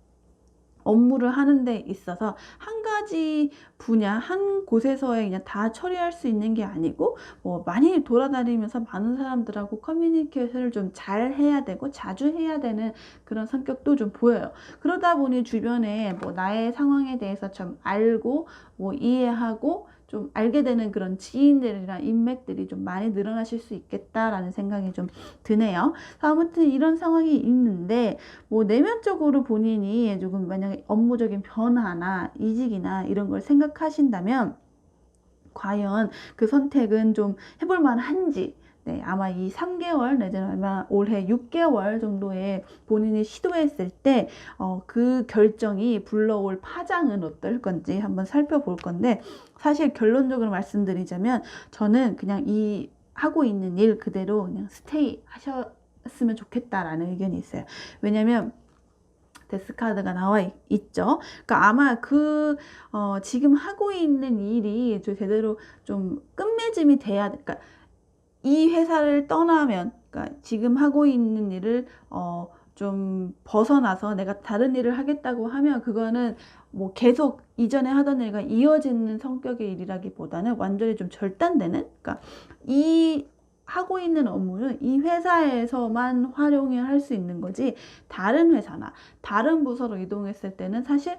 업무를 하는 데 있어서 한 가지 분야, 한 곳에서에 그냥 다 처리할 수 있는 게 아니고 뭐 많이 돌아다니면서 많은 사람들하고 커뮤니케이션을 좀 잘 해야 되고 자주 해야 되는 그런 성격도 좀 보여요. 그러다 보니 주변에 뭐 나의 상황에 대해서 좀 알고 뭐 이해하고 좀 알게 되는 그런 지인들이나 인맥들이 좀 많이 늘어나실 수 있겠다라는 생각이 좀 드네요. 아무튼 이런 상황이 있는데 뭐 내면적으로 본인이 조금 만약에 업무적인 변화나 이직이나 이런 걸 생각하신다면 과연 그 선택은 좀 해볼 만한지 네, 아마 이 3개월 내지는 아마 올해 6개월 정도에 본인이 시도했을 때 그 결정이 불러올 파장은 어떨 건지 한번 살펴볼 건데 사실 결론적으로 말씀드리자면 저는 그냥 이 하고 있는 일 그대로 그냥 스테이 하셨으면 좋겠다라는 의견이 있어요. 왜냐면 데스카드가 나와 있죠. 그러니까 아마 지금 하고 있는 일이 좀 제대로 좀 끝맺음이 돼야, 그러니까 이 회사를 떠나면, 그러니까 지금 하고 있는 일을 좀 벗어나서 내가 다른 일을 하겠다고 하면 그거는 뭐 계속 이전에 하던 일과 이어지는 성격의 일이라기보다는 완전히 좀 절단되는, 그러니까 이 하고 있는 업무는 이 회사에서만 활용을 할 수 있는 거지, 다른 회사나 다른 부서로 이동했을 때는 사실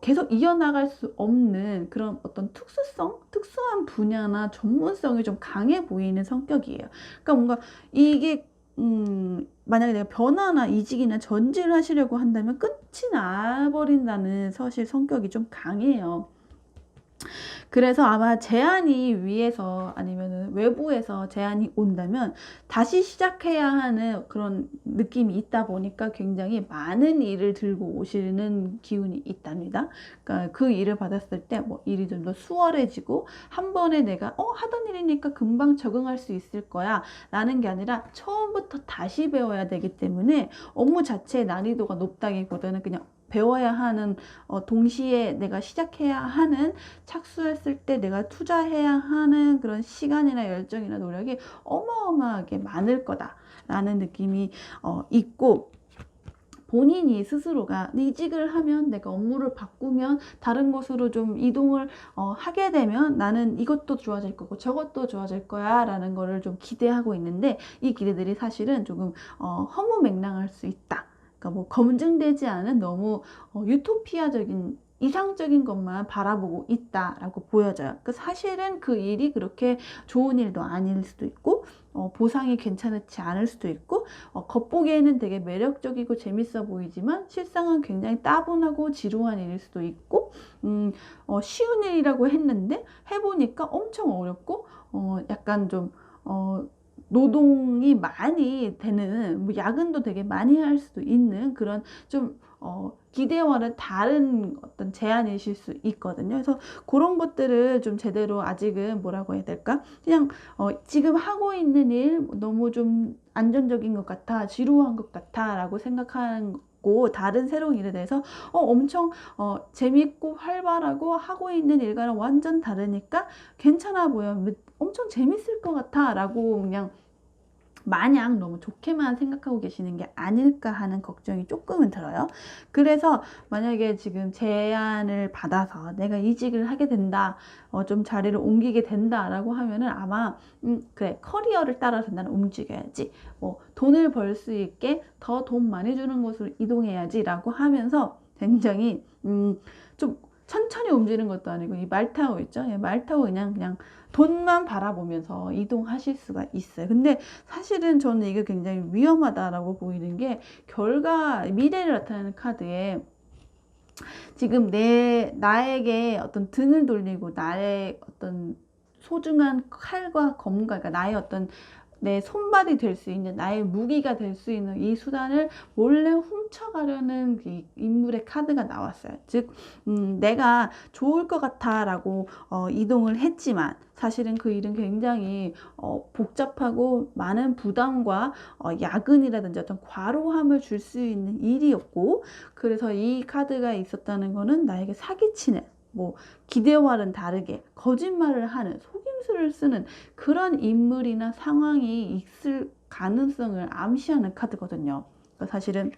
계속 이어나갈 수 없는 그런 어떤 특수한 분야나 전문성이 좀 강해 보이는 성격이에요. 그러니까 뭔가 이게 만약에 내가 변화나 이직이나 전지를 하시려고 한다면 끝이 나버린다는 사실 성격이 좀 강해요. 그래서 아마 제안이 위에서 아니면 외부에서 제안이 온다면 다시 시작해야 하는 그런 느낌이 있다 보니까 굉장히 많은 일을 들고 오시는 기운이 있답니다. 그러니까 그 일을 받았을 때 뭐 일이 좀 더 수월해지고 한 번에 내가 하던 일이니까 금방 적응할 수 있을 거야 라는 게 아니라 처음부터 다시 배워야 되기 때문에 업무 자체의 난이도가 높다기보다는 그냥 배워야 하는 동시에 내가 시작해야 하는, 착수했을 때 내가 투자해야 하는 그런 시간이나 열정이나 노력이 어마어마하게 많을 거다라는 느낌이 있고, 본인이 스스로가 이직을 하면, 내가 업무를 바꾸면, 다른 곳으로 좀 이동을 하게 되면 나는 이것도 좋아질 거고 저것도 좋아질 거야 라는 거를 좀 기대하고 있는데, 이 기대들이 사실은 조금 허무맹랑할 수 있다. 그러니까 뭐 검증되지 않은 너무 유토피아적인 이상적인 것만 바라보고 있다라고 보여져요. 그 사실은 그 일이 그렇게 좋은 일도 아닐 수도 있고, 보상이 괜찮지 않을 수도 있고, 겉보기에는 되게 매력적이고 재밌어 보이지만 실상은 굉장히 따분하고 지루한 일일 수도 있고, 쉬운 일이라고 했는데 해보니까 엄청 어렵고, 약간 좀 노동이 많이 되는, 뭐 야근도 되게 많이 할 수도 있는 그런 좀 기대와는 다른 어떤 제안이실 수 있거든요. 그래서 그런 것들을 좀 제대로 아직은 뭐라고 해야 될까? 그냥 지금 하고 있는 일 너무 좀 안정적인 것 같아, 지루한 것 같아 라고 생각하는 고, 다른 새로운 일에 대해서 엄청 재밌고 활발하고 하고 있는 일과는 완전 다르니까 괜찮아 보여, 엄청 재밌을 것 같아 라고 그냥 마냥 너무 좋게만 생각하고 계시는 게 아닐까 하는 걱정이 조금은 들어요. 그래서 만약에 지금 제안을 받아서 내가 이직을 하게 된다, 좀 자리를 옮기게 된다라고 하면은 아마 그래, 커리어를 따라서 나는 움직여야지, 뭐 돈을 벌 수 있게 더 돈 많이 주는 곳으로 이동해야지 라고 하면서 굉장히 좀 천천히 움직이는 것도 아니고, 이 말 타고 있죠? 말 타고 그냥 돈만 바라보면서 이동하실 수가 있어요. 근데 사실은 저는 이게 굉장히 위험하다라고 보이는 게, 미래를 나타내는 카드에 지금 나에게 어떤 등을 돌리고 나의 어떤 소중한 칼과 검과, 그러니까 나의 어떤 내 손발이 될 수 있는, 나의 무기가 될 수 있는 이 수단을 몰래 훔쳐가려는 그 인물의 카드가 나왔어요. 즉 내가 좋을 것 같아 라고 이동을 했지만 사실은 그 일은 굉장히 복잡하고 많은 부담과 야근이라든지 어떤 과로함을 줄 수 있는 일이었고, 그래서 이 카드가 있었다는 거는 나에게 사기치는, 뭐 기대와는 다르게 거짓말을 하는, 속임수를 쓰는 그런 인물이나 상황이 있을 가능성을 암시하는 카드거든요. 그러니까 사실은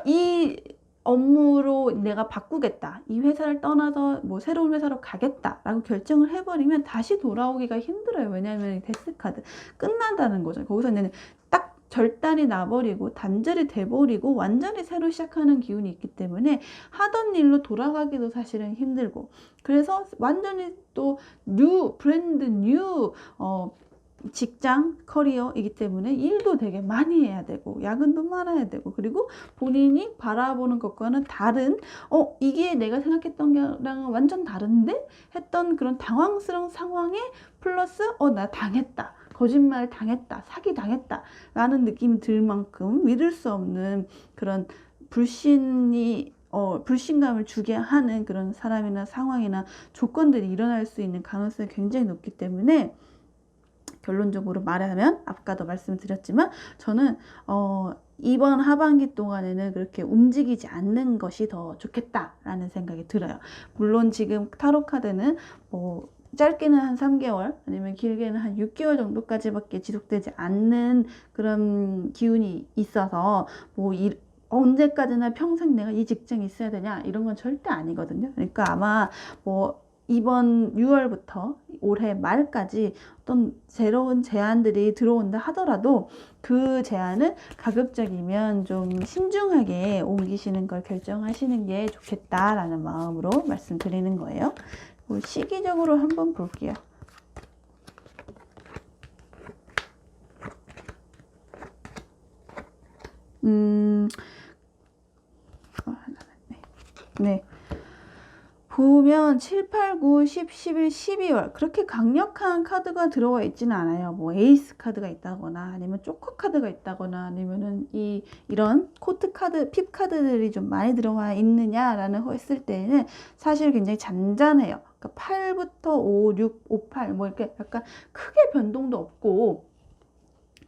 이 업무로 내가 바꾸겠다, 이 회사를 떠나서 뭐 새로운 회사로 가겠다 라고 결정을 해버리면 다시 돌아오기가 힘들어요. 왜냐하면 이 데스 카드 끝난다는 거죠. 거기서 이제 딱 절단이 나버리고 단절이 돼버리고 완전히 새로 시작하는 기운이 있기 때문에 하던 일로 돌아가기도 사실은 힘들고, 그래서 완전히 또 브랜드 뉴 직장 커리어이기 때문에 일도 되게 많이 해야 되고 야근도 많아야 되고, 그리고 본인이 바라보는 것과는 다른 이게 내가 생각했던 거랑은 완전 다른데 했던 그런 당황스러운 상황에 플러스 나 당했다, 거짓말 당했다, 사기 당했다 라는 느낌이 들 만큼 믿을 수 없는 그런 불신감을 주게 하는 그런 사람이나 상황이나 조건들이 일어날 수 있는 가능성이 굉장히 높기 때문에, 결론적으로 말하면 아까도 말씀드렸지만 저는 이번 하반기 동안에는 그렇게 움직이지 않는 것이 더 좋겠다라는 생각이 들어요. 물론 지금 타로 카드는 뭐 짧게는 한 3개월 아니면 길게는 한 6개월 정도까지밖에 지속되지 않는 그런 기운이 있어서 뭐 언제까지나 평생 내가 이 직장에 있어야 되냐 이런 건 절대 아니거든요. 그러니까 아마 뭐 이번 6월부터 올해 말까지 어떤 새로운 제안들이 들어온다 하더라도 그 제안은 가급적이면 좀 신중하게 옮기시는 걸 결정하시는 게 좋겠다라는 마음으로 말씀드리는 거예요. 시기적으로 한번 볼게요. 네. 보면 7, 8, 9, 10, 11, 12월 그렇게 강력한 카드가 들어와 있지는 않아요. 뭐 에이스 카드가 있다거나 아니면 조커 카드가 있다거나 아니면은 이런 코트 카드, 핍 카드들이 좀 많이 들어와 있느냐라는 했을 때는 사실 굉장히 잔잔해요. 그러니까 8부터 5, 6, 5, 8 뭐 이렇게 약간 크게 변동도 없고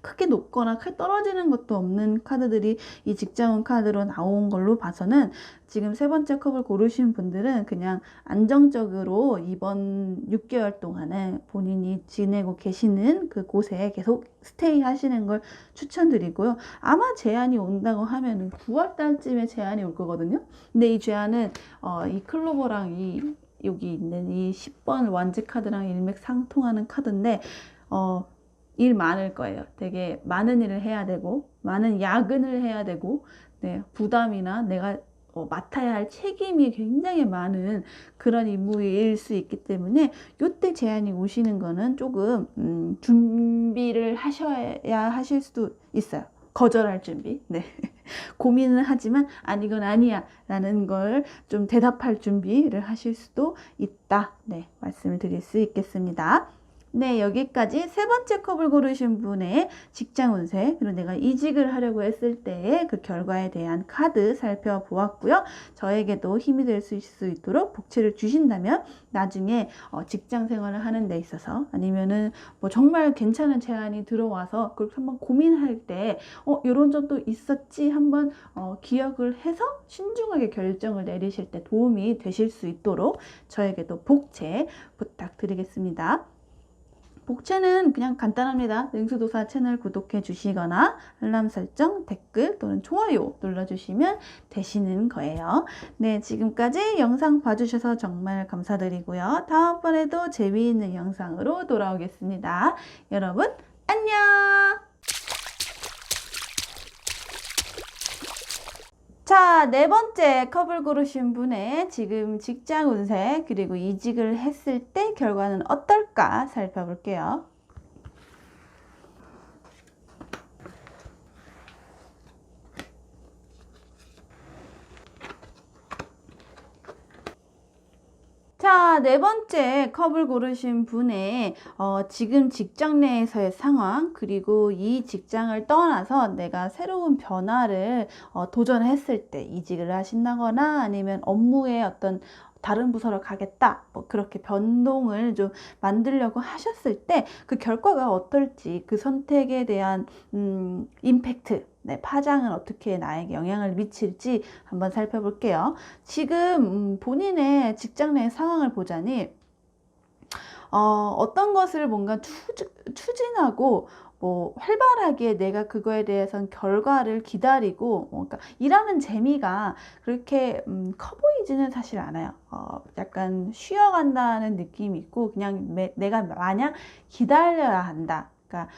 크게 높거나 크게 떨어지는 것도 없는 카드들이 이 직장운 카드로 나온 걸로 봐서는 지금 세 번째 컵을 고르신 분들은 그냥 안정적으로 이번 6개월 동안은 본인이 지내고 계시는 그 곳에 계속 스테이 하시는 걸 추천드리고요. 아마 제안이 온다고 하면은 9월 달쯤에 제안이 올 거거든요. 근데 이 제안은 이 클로버랑 여기 있는 이 10번 완즈 카드랑 일맥상통하는 카드인데 일 많을 거예요. 되게 많은 일을 해야 되고 많은 야근을 해야 되고 네, 부담이나 내가 맡아야 할 책임이 굉장히 많은 그런 임무일 수 있기 때문에 이때 제안이 오시는 거는 조금 준비를 하셔야 하실 수도 있어요. 거절할 준비. 네. 고민은 하지만 이건 아니야 라는 걸 좀 대답할 준비를 하실 수도 있다. 네, 말씀을 드릴 수 있겠습니다. 네, 여기까지 세 번째 컵을 고르신 분의 직장 운세, 그리고 내가 이직을 하려고 했을 때의 그 결과에 대한 카드 살펴보았고요. 저에게도 힘이 될 수 있도록 복채를 주신다면 나중에 직장 생활을 하는 데 있어서 아니면은 뭐 정말 괜찮은 제안이 들어와서 그걸 한번 고민할 때 이런 점도 있었지 한번 기억을 해서 신중하게 결정을 내리실 때 도움이 되실 수 있도록 저에게도 복채 부탁드리겠습니다. 복채는 그냥 간단합니다. 능수도사 채널 구독해 주시거나 알람 설정, 댓글 또는 좋아요 눌러주시면 되시는 거예요. 네, 지금까지 영상 봐주셔서 정말 감사드리고요. 다음번에도 재미있는 영상으로 돌아오겠습니다. 여러분 안녕! 자, 네 번째 컵을 고르신 분의 지금 직장 운세 그리고 이직을 했을 때 결과는 어떨까 살펴볼게요. 자, 네 번째 컵을 고르신 분의 지금 직장 내에서의 상황 그리고 이 직장을 떠나서 내가 새로운 변화를 도전했을 때 이직을 하신다거나 아니면 업무의 어떤 다른 부서로 가겠다 뭐 그렇게 변동을 좀 만들려고 하셨을 때 그 결과가 어떨지 그 선택에 대한 임팩트 네, 파장은 어떻게 나에게 영향을 미칠지 한번 살펴볼게요. 지금 본인의 직장 내 상황을 보자니 어떤 것을 뭔가 추진하고 뭐 활발하게 내가 그거에 대해선 결과를 기다리고 그러니까 일하는 재미가 그렇게 커 보이지는 사실 않아요. 약간 쉬어간다는 느낌이 있고 그냥 내가 마냥 기다려야 한다. 그러니까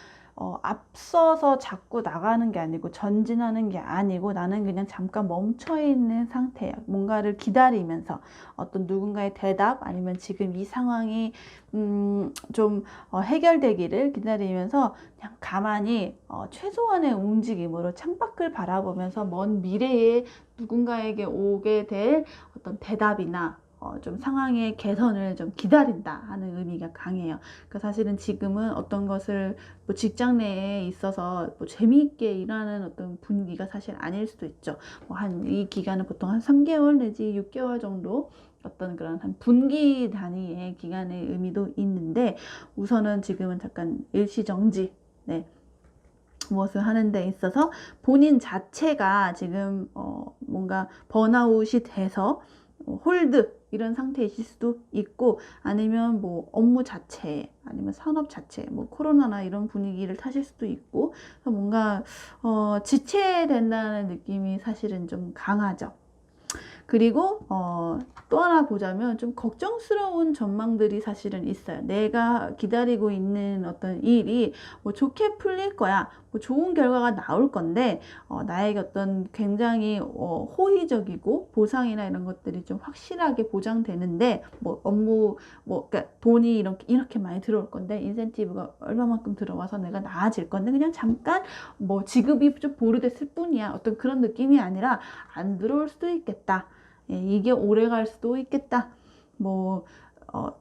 앞서서 자꾸 나가는 게 아니고 전진하는 게 아니고 나는 그냥 잠깐 멈춰 있는 상태예요. 뭔가를 기다리면서 어떤 누군가의 대답 아니면 지금 이 상황이 좀 해결되기를 기다리면서 그냥 가만히 최소한의 움직임으로 창밖을 바라보면서 먼 미래에 누군가에게 오게 될 어떤 대답이나 좀 상황의 개선을 좀 기다린다 하는 의미가 강해요. 그러니까 사실은 지금은 어떤 것을 뭐 직장 내에 있어서 뭐 재미있게 일하는 어떤 분위기가 사실 아닐 수도 있죠. 뭐 이 기간은 보통 한 3개월 내지 6개월 정도 어떤 그런 한 분기 단위의 기간의 의미도 있는데 우선은 지금은 잠깐 일시정지 네. 무엇을 하는 데 있어서 본인 자체가 지금 뭔가 번아웃이 돼서 홀드 이런 상태이실 수도 있고 아니면 뭐 업무 자체 아니면 산업 자체 뭐 코로나나 이런 분위기를 타실 수도 있고 뭔가 지체된다는 느낌이 사실은 좀 강하죠. 그리고 또 하나 보자면 좀 걱정스러운 전망들이 사실은 있어요. 내가 기다리고 있는 어떤 일이 뭐 좋게 풀릴 거야. 뭐 좋은 결과가 나올 건데 나에게 어떤 굉장히 호의적이고 보상이나 이런 것들이 좀 확실하게 보장되는데 뭐 업무 그러니까 돈이 이렇게 많이 들어올 건데 인센티브가 얼마만큼 들어와서 내가 나아질 건데 그냥 잠깐 뭐 지급이 좀 보류됐을 뿐이야. 어떤 그런 느낌이 아니라 안 들어올 수도 있겠다. 예, 이게 오래 갈 수도 있겠다. 뭐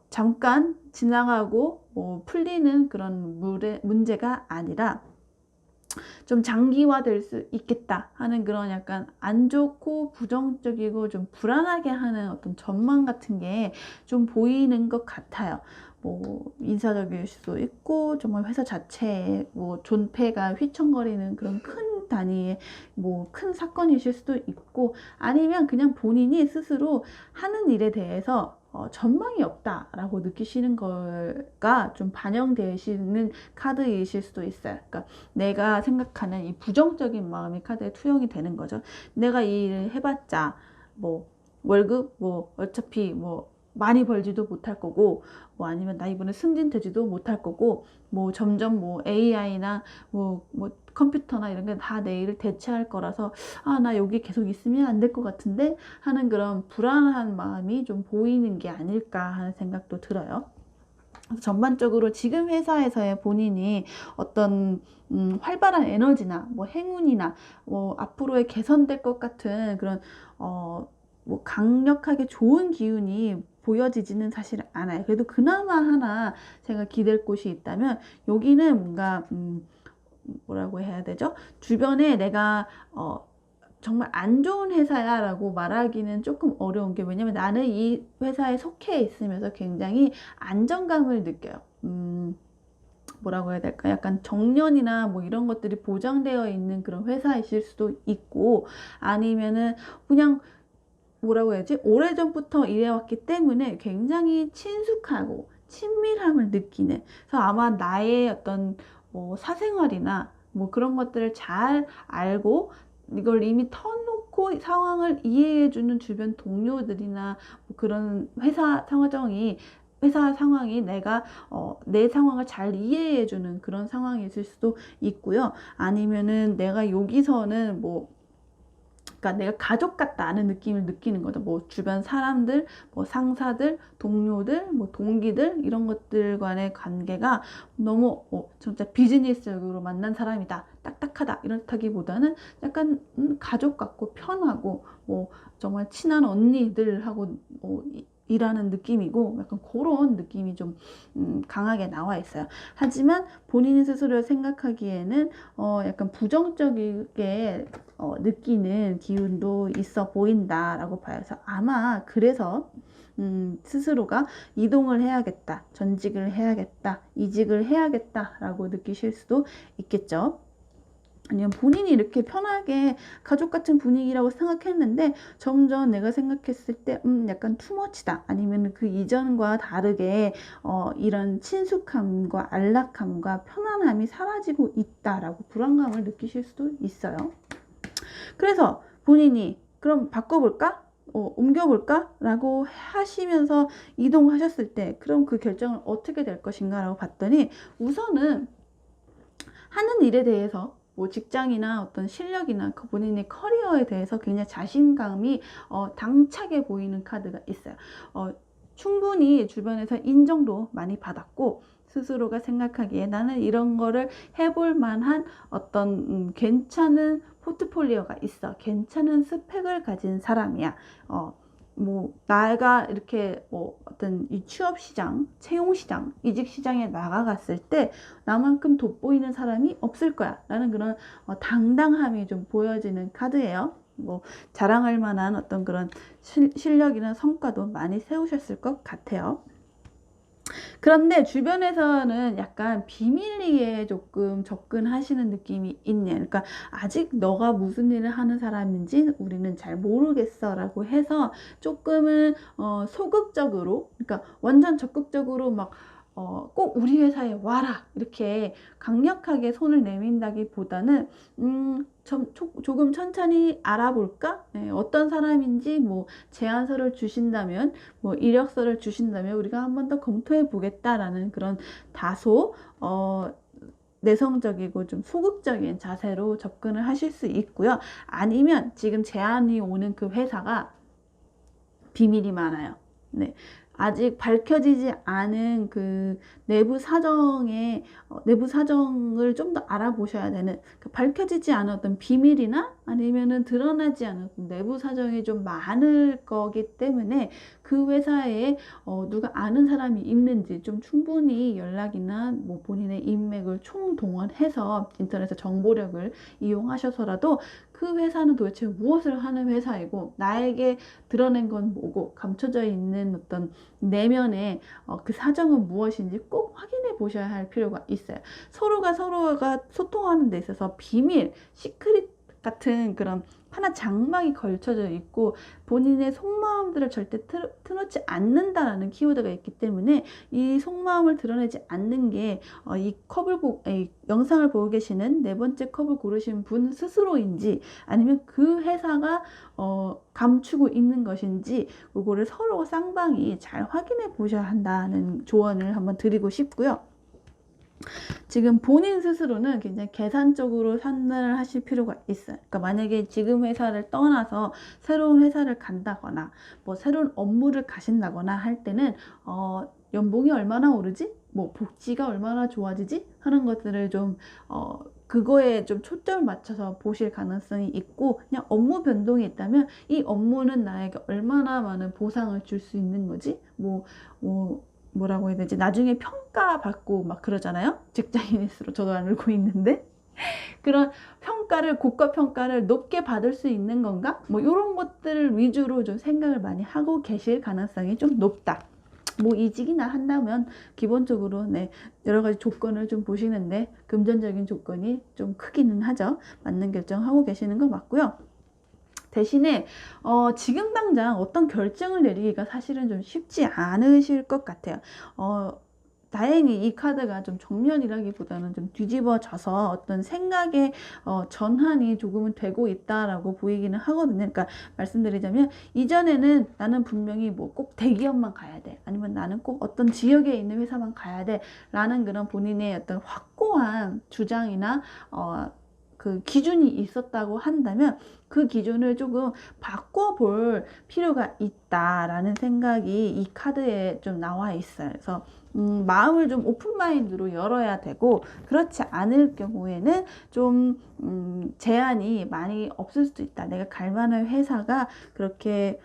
잠깐 지나가고 뭐 풀리는 그런 문제가 아니라 좀 장기화될 수 있겠다 하는 그런 약간 안 좋고 부정적이고 좀 불안하게 하는 어떤 전망 같은 게 좀 보이는 것 같아요. 뭐 인사적일 수도 있고 정말 회사 자체에 뭐 존폐가 휘청거리는 그런 큰 단위의 뭐 큰 사건이실 수도 있고 아니면 그냥 본인이 스스로 하는 일에 대해서 전망이 없다라고 느끼시는 거가 좀 반영되시는 카드이실 수도 있어요. 그러니까 내가 생각하는 이 부정적인 마음이 카드에 투영이 되는 거죠. 내가 이 일을 해봤자 뭐 월급 뭐 어차피 뭐 많이 벌지도 못할 거고 뭐 아니면 나 이번에 승진되지도 못할 거고 뭐 점점 뭐 AI나 뭐 컴퓨터나 이런 게 다 내 일을 대체할 거라서 나 여기 계속 있으면 안 될 것 같은데 하는 그런 불안한 마음이 좀 보이는 게 아닐까 하는 생각도 들어요. 전반적으로 지금 회사에서의 본인이 어떤 활발한 에너지나 뭐 행운이나 뭐 앞으로의 개선될 것 같은 그런 뭐 강력하게 좋은 기운이 보여지지는 사실 않아요. 그래도 그나마 하나 제가 기댈 곳이 있다면 여기는 뭔가 뭐라고 해야 되죠? 주변에 내가 정말 안 좋은 회사야 라고 말하기는 조금 어려운 게 왜냐면 나는 이 회사에 속해 있으면서 굉장히 안정감을 느껴요. 뭐라고 해야 될까? 약간 정년이나 뭐 이런 것들이 보장되어 있는 그런 회사이실 수도 있고 아니면은 그냥 뭐라고 해야지? 오래전부터 일해왔기 때문에 굉장히 친숙하고 친밀함을 느끼는 그래서 아마 나의 어떤 뭐 사생활이나 뭐 그런 것들을 잘 알고 이걸 이미 터놓고 상황을 이해해주는 주변 동료들이나 뭐 그런 회사 상황이 내가 내 상황을 잘 이해해주는 그런 상황이 있을 수도 있고요. 아니면은 내가 여기서는 그러니까 내가 가족 같다는 느낌을 느끼는 거죠. 뭐 주변 사람들, 뭐 상사들, 동료들, 뭐 동기들 이런 것들 간의 관계가 너무 진짜 비즈니스적으로 만난 사람이다, 딱딱하다 이렇다기보다는 약간 가족 같고 편하고 뭐 정말 친한 언니들하고 일하는 느낌이고 약간 그런 느낌이 좀 강하게 나와 있어요. 하지만 본인이 스스로 생각하기에는 약간 부정적이게 느끼는 기운도 있어 보인다라고 봐요. 그래서 아마 그래서 스스로가 이동을 해야겠다, 전직을 해야겠다, 이직을 해야겠다라고 느끼실 수도 있겠죠. 아니면 본인이 이렇게 편하게 가족 같은 분위기라고 생각했는데 점점 내가 생각했을 때 약간 투머치다 아니면 그 이전과 다르게 이런 친숙함과 안락함과 편안함이 사라지고 있다라고 불안감을 느끼실 수도 있어요. 그래서 본인이 그럼 바꿔볼까? 옮겨볼까? 라고 하시면서 이동하셨을 때 그럼 그 결정을 어떻게 될 것인가 라고 봤더니 우선은 하는 일에 대해서 뭐 직장이나 어떤 실력이나 그 본인의 커리어에 대해서 굉장히 자신감이 당차게 보이는 카드가 있어요. 충분히 주변에서 인정도 많이 받았고 스스로가 생각하기에 나는 이런 거를 해볼 만한 어떤 괜찮은 포트폴리오가 있어. 괜찮은 스펙을 가진 사람이야. 뭐 나가 이렇게 어떤 이 취업 시장, 채용 시장, 이직 시장에 나가갔을 때 나만큼 돋보이는 사람이 없을 거야 라는 그런 당당함이 좀 보여지는 카드예요. 뭐 자랑할 만한 어떤 그런 실력이나 성과도 많이 세우셨을 것 같아요. 그런데 주변에서는 약간 비밀리에 조금 접근하시는 느낌이 있네요. 그러니까 아직 너가 무슨 일을 하는 사람인지 우리는 잘 모르겠어 라고 해서 조금은 소극적으로 그러니까 완전 적극적으로 막 꼭 우리 회사에 와라 이렇게 강력하게 손을 내민다기보다는 조금 천천히 알아볼까? 네, 어떤 사람인지 뭐 제안서를 주신다면, 뭐 이력서를 주신다면 우리가 한 번 더 검토해 보겠다라는 그런 다소 내성적이고 좀 소극적인 자세로 접근을 하실 수 있고요. 아니면 지금 제안이 오는 그 회사가 비밀이 많아요. 네. 아직 밝혀지지 않은 그 내부 사정을 좀 더 알아보셔야 되는, 밝혀지지 않은 어떤 비밀이나 아니면은 드러나지 않은 내부 사정이 좀 많을 거기 때문에 그 회사에 누가 아는 사람이 있는지 좀 충분히 연락이나 뭐 본인의 인맥을 총동원해서 인터넷의 정보력을 이용하셔서라도 그 회사는 도대체 무엇을 하는 회사이고 나에게 드러낸 건 뭐고 감춰져 있는 어떤 내면의 그 사정은 무엇인지 꼭 확인해 보셔야 할 필요가 있어요. 서로가 소통하는 데 있어서 비밀, 시크릿 같은 그런 하나 장막이 걸쳐져 있고 본인의 속마음들을 절대 틀어놓지 않는다라는 키워드가 있기 때문에 이 속마음을 드러내지 않는 게 이 영상을 보고 계시는 네 번째 컵을 고르신 분 스스로인지 아니면 그 회사가 감추고 있는 것인지 그거를 서로 쌍방이 잘 확인해 보셔야 한다는 조언을 한번 드리고 싶고요. 지금 본인 스스로는 굉장히 계산적으로 판단을 하실 필요가 있어요. 그러니까 만약에 지금 회사를 떠나서 새로운 회사를 간다거나 뭐 새로운 업무를 가신다거나 할 때는 연봉이 얼마나 오르지? 뭐 복지가 얼마나 좋아지지? 하는 것들을 좀 그거에 좀 초점을 맞춰서 보실 가능성이 있고, 그냥 업무 변동이 있다면 이 업무는 나에게 얼마나 많은 보상을 줄 수 있는 거지? 뭐라고 해야 되지? 나중에 평가받고 막 그러잖아요. 직장인일수록 저도 알고 있는데 그런 고가 평가를 높게 받을 수 있는 건가? 뭐 이런 것들을 위주로 좀 생각을 많이 하고 계실 가능성이 좀 높다. 뭐 이직이나 한다면 기본적으로 여러 가지 조건을 좀 보시는데 금전적인 조건이 좀 크기는 하죠. 맞는 결정하고 계시는 거 맞고요. 대신에 지금 당장 어떤 결정을 내리기가 사실은 좀 쉽지 않으실 것 같아요. 다행히 이 카드가 좀 정면이라기보다는 좀 뒤집어져서 어떤 생각의 전환이 조금은 되고 있다라고 보이기는 하거든요. 그러니까 말씀드리자면 이전에는 나는 분명히 뭐 꼭 대기업만 가야 돼, 아니면 나는 꼭 어떤 지역에 있는 회사만 가야 돼 라는 그런 본인의 어떤 확고한 주장이나 그 기준이 있었다고 한다면 그 기준을 조금 바꿔볼 필요가 있다라는 생각이 이 카드에 좀 나와 있어요. 그래서 마음을 좀 오픈마인드로 열어야 되고, 그렇지 않을 경우에는 좀 제한이 많이 없을 수도 있다. 내가 갈 만한 회사가 그렇게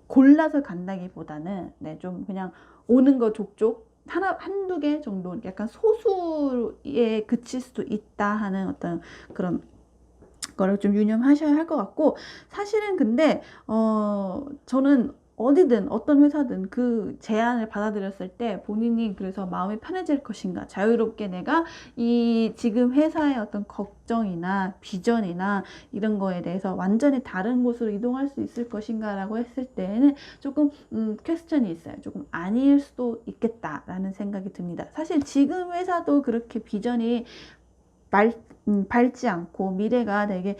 골라서 간다기보다는 좀 그냥 오는 거 족족 한두 개 정도 약간 소수에 그칠 수도 있다 하는 어떤 그런 거를 좀 유념하셔야 할 것 같고, 사실은 근데 저는 어디든 어떤 회사든 그 제안을 받아들였을 때 본인이 그래서 마음이 편해질 것인가, 자유롭게 내가 이 지금 회사의 어떤 걱정이나 비전이나 이런 거에 대해서 완전히 다른 곳으로 이동할 수 있을 것인가 라고 했을 때는 조금 퀘스천이 있어요. 조금 아닐 수도 있겠다라는 생각이 듭니다. 사실 지금 회사도 그렇게 비전이 밝지 않고 미래가 되게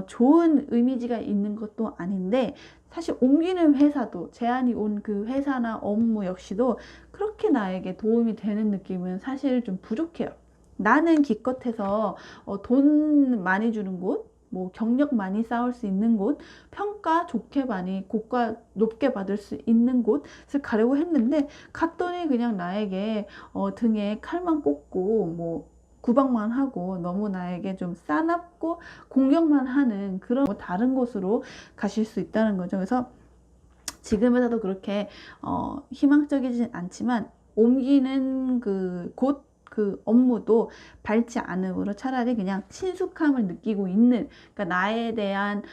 좋은 이미지가 있는 것도 아닌데, 사실 옮기는 회사도 제안이 온 그 회사나 업무 역시도 그렇게 나에게 도움이 되는 느낌은 사실 좀 부족해요. 나는 기껏해서 돈 많이 주는 곳, 뭐 경력 많이 쌓을 수 있는 곳, 평가 좋게 많이 고가 높게 받을 수 있는 곳을 가려고 했는데 갔더니 그냥 나에게 등에 칼만 꽂고 뭐 구박만 하고 너무 나에게 좀 싸납고 공격만 하는 그런 다른 곳으로 가실 수 있다는 거죠. 그래서 지금 회사도 그렇게 희망적이진 않지만 옮기는 그 업무도 밝지 않으므로 차라리 그냥 친숙함을 느끼고 있는, 그러니까 나에 대한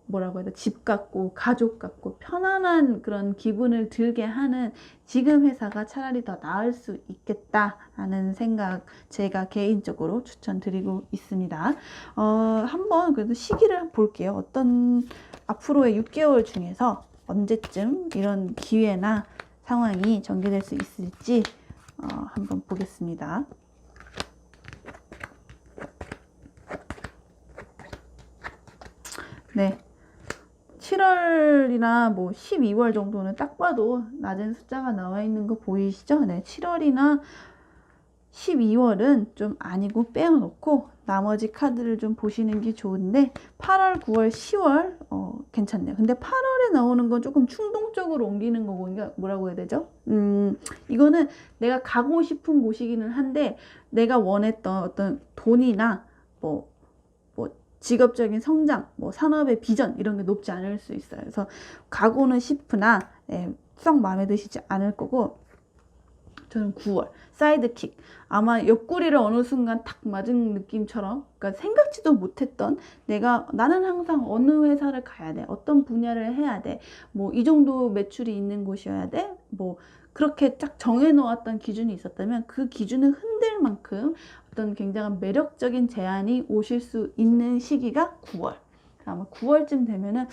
뭐라고 해야 돼, 집 같고 가족 같고 편안한 그런 기분을 들게 하는 지금 회사가 차라리 더 나을 수 있겠다라는 생각 제가 개인적으로 추천드리고 있습니다. 한번 그래도 시기를 볼게요. 어떤 앞으로의 6개월 중에서 언제쯤 이런 기회나 상황이 전개될 수 있을지 한번 보겠습니다. 네. 7월이나 뭐 12월 정도는 딱 봐도 낮은 숫자가 나와 있는 거 보이시죠? 네. 7월이나 12월은 좀 아니고 빼어놓고 나머지 카드를 좀 보시는 게 좋은데 8월, 9월, 10월 괜찮네요. 근데 8월에 나오는 건 조금 충동적으로 옮기는 거고, 그러니까 뭐라고 해야 되죠? 이거는 내가 가고 싶은 곳이기는 한데 내가 원했던 어떤 돈이나 뭐 직업적인 성장, 뭐 산업의 비전 이런 게 높지 않을 수 있어요. 그래서 가고는 싶으나 썩 마음에 드시지 않을 거고, 저는 9월 사이드킥, 아마 옆구리를 어느 순간 탁 맞은 느낌처럼, 그러니까 생각지도 못했던, 나는 항상 어느 회사를 가야 돼, 어떤 분야를 해야 돼, 뭐 이 정도 매출이 있는 곳이어야 돼, 뭐 그렇게 딱 정해놓았던 기준이 있었다면 그 기준을 흔들 만큼 어떤 굉장한 매력적인 제안이 오실 수 있는 시기가 9월. 아마 9월쯤 되면은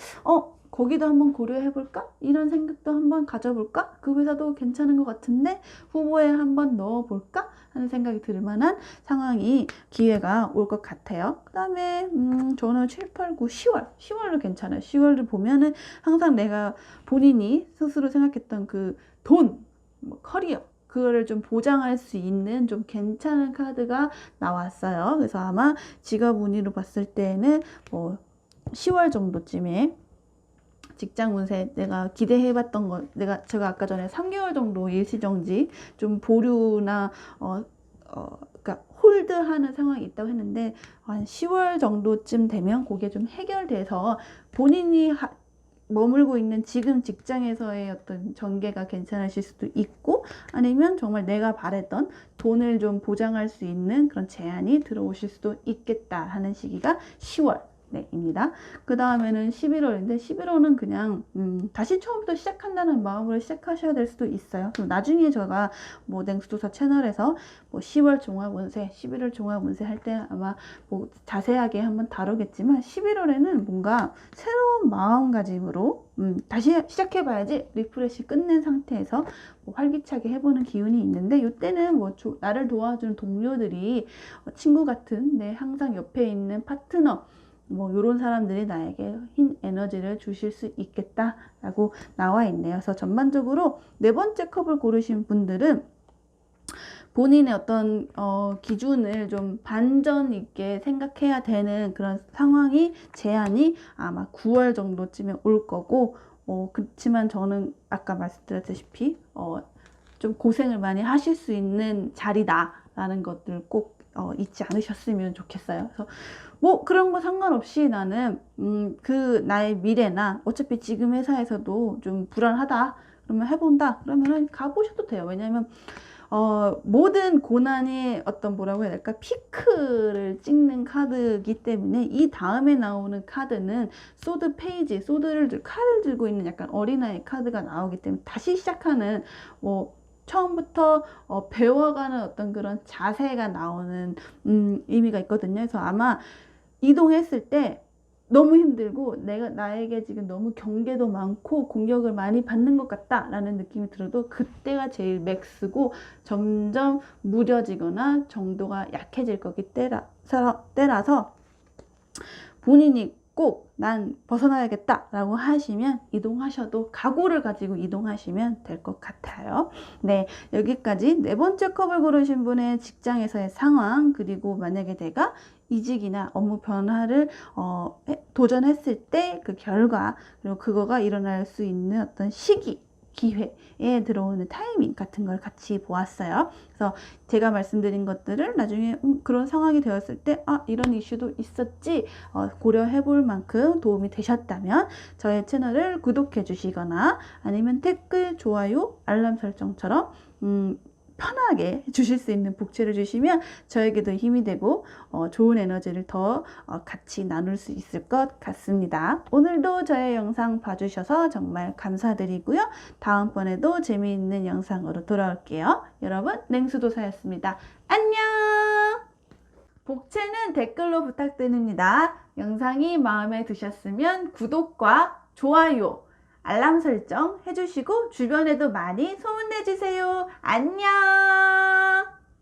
거기도 한번 고려해볼까? 이런 생각도 한번 가져볼까? 그 회사도 괜찮은 것 같은데 후보에 한번 넣어볼까? 하는 생각이 들 만한 상황이, 기회가 올 것 같아요. 그 다음에 저는 7, 8, 9, 10월도 괜찮아요. 10월을 보면은 항상 내가 본인이 스스로 생각했던 그 돈, 커리어, 그거를 좀 보장할 수 있는 좀 괜찮은 카드가 나왔어요. 그래서 아마 직업 운위로 봤을 때는 뭐 10월 정도쯤에 직장 운세, 내가 기대해봤던 거, 제가 아까 전에 3개월 정도 일시정지, 좀 보류나 그러니까 홀드하는 상황이 있다고 했는데, 한 10월 정도쯤 되면 그게 좀 해결돼서 본인이 머물고 있는 지금 직장에서의 어떤 전개가 괜찮으실 수도 있고, 아니면 정말 내가 바랬던 돈을 좀 보장할 수 있는 그런 제안이 들어오실 수도 있겠다 하는 시기가 10월. 네, 입니다. 그 다음에는 11월인데 11월은 그냥 다시 처음부터 시작한다는 마음으로 시작하셔야 될 수도 있어요. 그럼 나중에 제가 뭐 냉수도사 채널에서 뭐 10월 종합운세, 11월 종합운세 할 때 아마 뭐 자세하게 한번 다루겠지만, 11월에는 뭔가 새로운 마음가짐으로 다시 시작해봐야지 리프레시 끝낸 상태에서 뭐 활기차게 해보는 기운이 있는데, 이때는 뭐 나를 도와주는 동료들이 친구 같은, 항상 옆에 있는 파트너, 뭐 이런 사람들이 나에게 흰 에너지를 주실 수 있겠다라고 나와 있네요. 그래서 전반적으로 네 번째 컵을 고르신 분들은 본인의 어떤 기준을 좀 반전 있게 생각해야 되는 그런 상황이, 제안이 아마 9월 정도쯤에 올 거고, 그렇지만 저는 아까 말씀드렸다시피 좀 고생을 많이 하실 수 있는 자리다라는 것들 꼭 잊지 않으셨으면 좋겠어요. 그래서 뭐 그런 거 상관없이 나는 그 나의 미래나, 어차피 지금 회사에서도 좀 불안하다 그러면 해본다 그러면은 가보셔도 돼요. 왜냐면 모든 고난의 어떤 뭐라고 해야 될까, 피크를 찍는 카드이기 때문에 이 다음에 나오는 카드는 소드 페이지, 칼을 들고 있는 약간 어린아이 카드가 나오기 때문에 다시 시작하는, 뭐 처음부터 배워가는 어떤 그런 자세가 나오는 의미가 있거든요. 그래서 아마 이동했을 때 너무 힘들고 나에게 지금 너무 경계도 많고 공격을 많이 받는 것 같다라는 느낌이 들어도, 그때가 제일 맥스고 점점 무뎌지거나 정도가 약해질 거기 때라서 본인이 꼭 난 벗어나야겠다라고 하시면 이동하셔도, 각오를 가지고 이동하시면 될 것 같아요. 네, 여기까지 네 번째 컵을 고르신 분의 직장에서의 상황, 그리고 만약에 내가 이직이나 업무 변화를 도전했을 때 그 결과, 그리고 그거가 일어날 수 있는 어떤 시기, 기회에 들어오는 타이밍 같은 걸 같이 보았어요. 그래서 제가 말씀드린 것들을 나중에 그런 상황이 되었을 때 이런 이슈도 있었지 고려해 볼 만큼 도움이 되셨다면 저의 채널을 구독해 주시거나, 아니면 댓글, 좋아요, 알람 설정처럼 편하게 주실 수 있는 복채를 주시면 저에게도 힘이 되고 좋은 에너지를 더 같이 나눌 수 있을 것 같습니다. 오늘도 저의 영상 봐주셔서 정말 감사드리고요. 다음번에도 재미있는 영상으로 돌아올게요. 여러분, 냉수도사였습니다. 안녕! 복채는 댓글로 부탁드립니다. 영상이 마음에 드셨으면 구독과 좋아요, 알람 설정 해주시고 주변에도 많이 소문내주세요. 안녕!